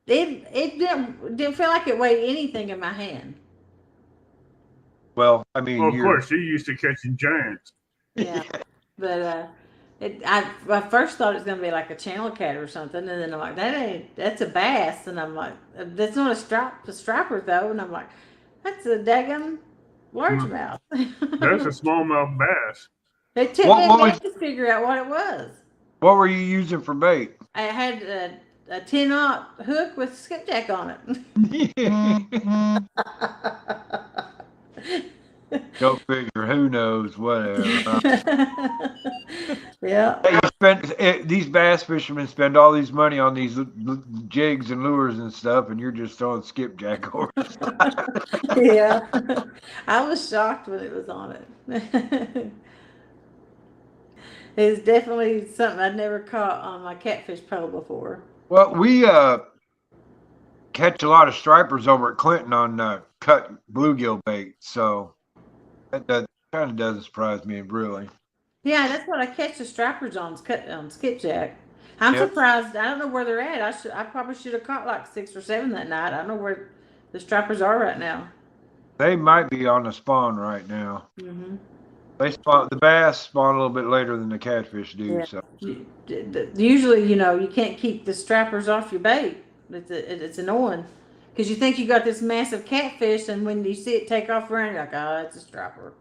It didn't feel like it weighed anything in my hand. Well, I mean, Well, of you're course, you're used to catching giants. Yeah, but I first thought it was gonna be like a channel cat or something, and then I'm like, that's a bass, and I'm like, that's not a striper though, and I'm like, that's a daggum largemouth. That's a smallmouth bass. It took What- me a what minute to figure out what it was. What were you using for bait? I had a 10-aught hook with skipjack on it. Go figure. Who knows? Whatever. Yeah. These bass fishermen spend all these money on these jigs and lures and stuff, and you're just throwing skipjack over. Yeah. I was shocked when it was on it. It's definitely something I'd never caught on my catfish pole before. Well, we catch a lot of stripers over at Clinton on cut bluegill bait, so that kind of doesn't surprise me, really. Yeah, that's what I catch the stripers on skipjack. I'm Yep. surprised. I don't know where they're at. I probably should have caught like 6 or 7 that night. I don't know where the stripers are right now. They might be on the spawn right now. Mm-hmm. The bass spawn a little bit later than the catfish do. Yeah. So Usually, you can't keep the strappers off your bait. It's annoying because you think you got this massive catfish, and when you see it take off running, you're like, oh, it's a strapper.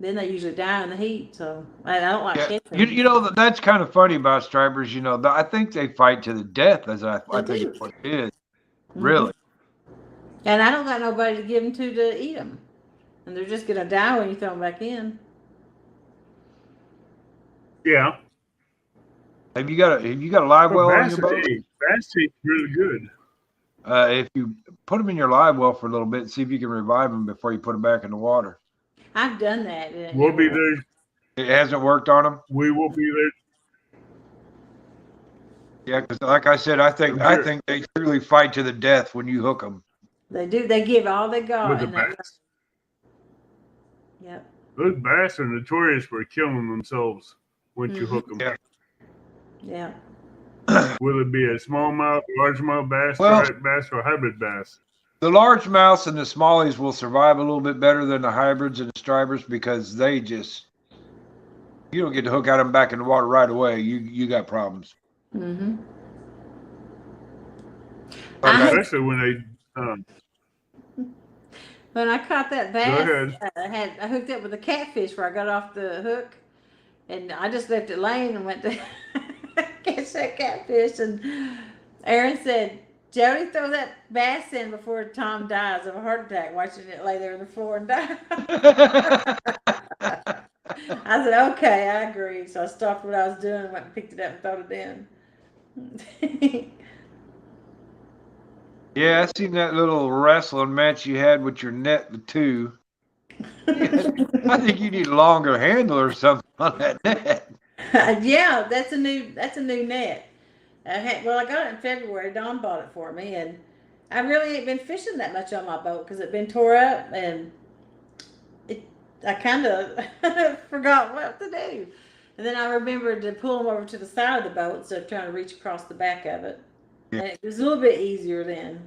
Then they usually die in the heat, so I don't like yeah, catching. you know that's kind of funny about stripers. I think they fight to the death, as I They think do. it's what it is. Mhm. Really. And I don't got nobody to give them to eat them, and they're just gonna die when you throw them back in. Yeah. Have you got a live well on your boat? Bass taste really good. If you put them in your live well for a little bit, and see if you can revive them before you put them back in the water. I've done that. and it We'll never be worked. there. It hasn't worked on them. We will be there. Yeah, because like I said, I think they truly fight to the death when you hook them. They do. They give all they got. With the and that- bass. Yep. Those bass are notorious for killing themselves once you hook them. Yeah. Yeah. Whether it be a smallmouth, largemouth bass, Well- striped bass, or hybrid bass. The largemouths and the smallies will survive a little bit better than the hybrids and the stripers because you don't get to hook out them back in the water right away. You got problems. Mm-hmm. Especially when they When I caught that Go bass, ahead. I hooked up with a catfish where I got off the hook, and I just left it laying and went to catch that catfish. And Aaron said, "Jody, throw that bass in before Tom dies of a heart attack watching it lay there on the floor and die." I said, "Okay, I agree." So I stopped what I was doing and went and picked it up and threw it in. Yeah, I seen that little wrestling match you had with your net, the two. I think you need a longer handle or something on that net. Yeah, that's a new net. I got it in February. Dawn bought it for me, and I really ain't been fishing that much on my boat because it's been tore up, and I kind of forgot what to do. And then I remembered to pull them over to the side of the boat instead of trying to reach across the back of it. Yeah. And it was a little bit easier then,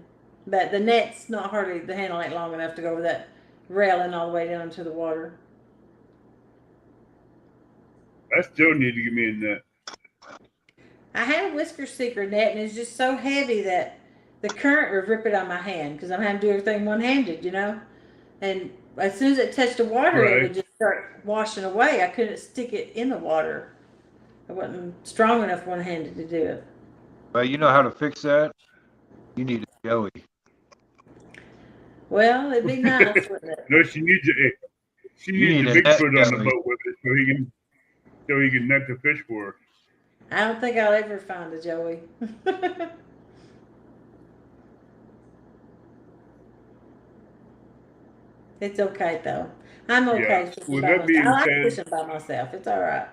but the net's not hardly, the handle ain't long enough to go over that railing all the way down to the water. I still need to give me a net. I had a Whisker Seeker net, and it's just so heavy that the current would rip it on my hand because I'm having to do everything one-handed, And as soon as it touched the water, it Right. would just start washing away. I couldn't stick it in the water. I wasn't strong enough one-handed to do it. Well, you know how to fix that? You need a Joey. Well, it'd be nice, wouldn't it? No, she needs a need a net, Bigfoot on the Joey. boat with it so he can net the fish for her. I don't think I'll ever find a Joey. It's okay though. I'm okay Yeah. fishing With by that being myself. I like said- fishing by myself. It's all right.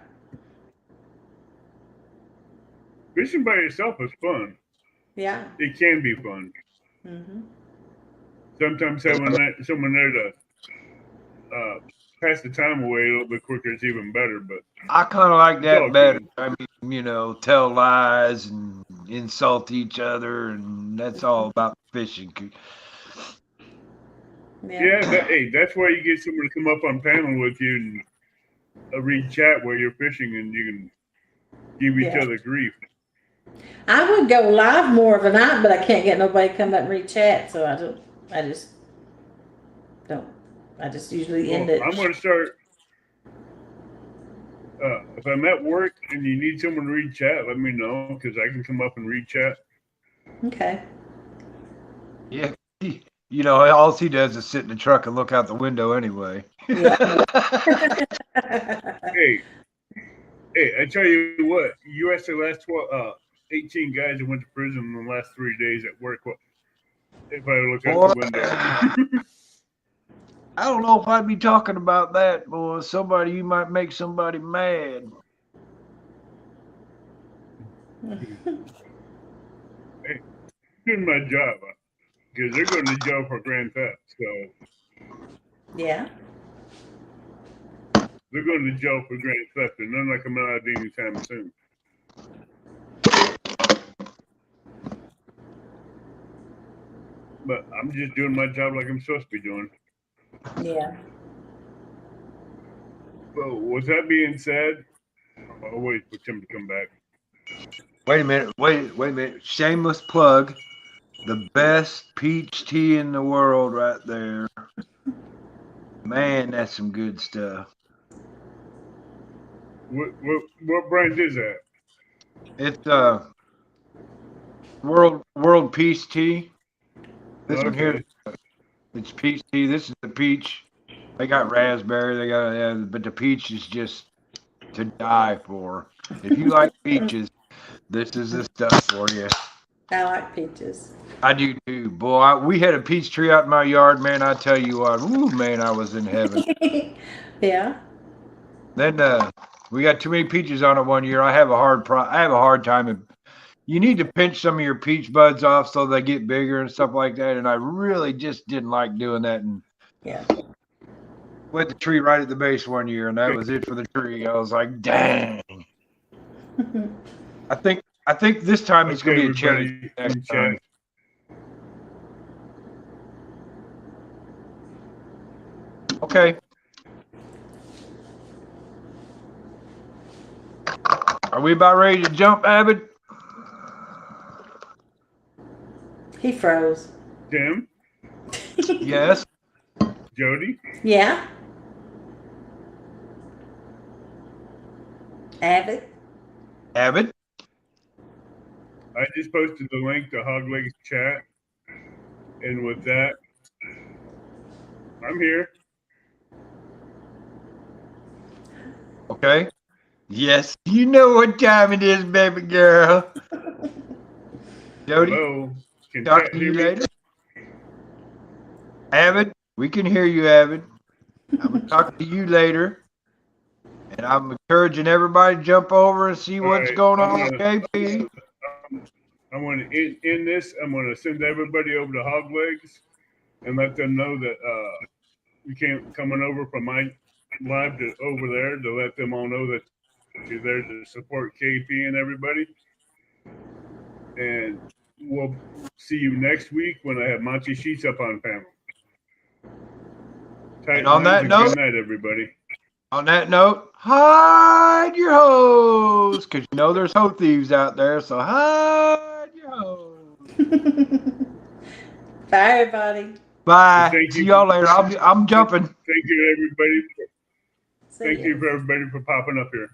Fishing by yourself is fun. Yeah. It can be fun. Hmm. Sometimes having someone there to pass the time away a little bit quicker is even better. But I kind of like It's all that better. good. I mean, tell lies and insult each other, and that's all about fishing. Yeah, hey, that's why you get someone to come up on panel with you and read chat while you're fishing, and you can give each other grief. I would go live more of a night, but I can't get nobody to come up and read chat, so I just usually end it. I'm going to start. If I'm at work and you need someone to read chat, let me know, because I can come up and read chat. Okay. Yeah. You know, all he does is sit in the truck and look out the window anyway. Yeah. Hey, I tell you what, you asked the last 18 guys that went to prison in the last 3 days at work. If I look out the window. I don't know if I'd be talking about that, boy. Somebody, you might make somebody mad. Hey, doing my job, because they're going to jail for grand theft. So Yeah. they're going to jail for grand theft, and they're not coming out anytime soon. But I'm just doing my job like I'm supposed to be doing. Yeah. Well, with that being said, I'll wait for Tim to come back. Wait a minute. Wait a minute. Shameless plug. The best peach tea in the world right there. Man, that's some good stuff. What brand is that? It's World Peace Tea. This one here, it's peach tea. This is the peach. They got raspberry. They got, but the peach is just to die for. If you like peaches, this is the stuff for you. I like peaches. I do too, boy. We had a peach tree out in my yard, man. I tell you what, ooh, man, I was in heaven. Yeah. Then we got too many peaches on it one year. I have a hard time. You need to pinch some of your peach buds off so they get bigger and stuff like that. And I really just didn't like doing that. And Yeah. went the tree right at the base one year, and that was it for the tree. I was like, dang. I think this time it's going to be a cherry next time. Okay. Are we about ready to jump, Abbott? He froze. Tim? Yes. Jody? Yeah. Abbott. Abbott? I just posted the link to Hog Legs chat. And with that, I'm here. Okay. Yes. You know what time it is, baby girl. Jody? Hello. Can Talk chat to hear you me? later. Avid, we can hear you, Avid. I'm going to talk to you later. And I'm encouraging everybody to jump over and see what's going on with KP. I'm going to end this. I'm going to send everybody over to Hog Legs and let them know that you can't coming over from my live to over there to let them all know that you're there to support KP and everybody. And we'll see you next week when I have Monty Sheets up on panel. And on that note, good night, everybody. On that note, hide your hose, because you know there's hoe thieves out there. So hide your hose. Bye, everybody. Bye. Thank See you. y'all later. I'm jumping. Thank you, everybody. See Thank ya. you for everybody for popping up here.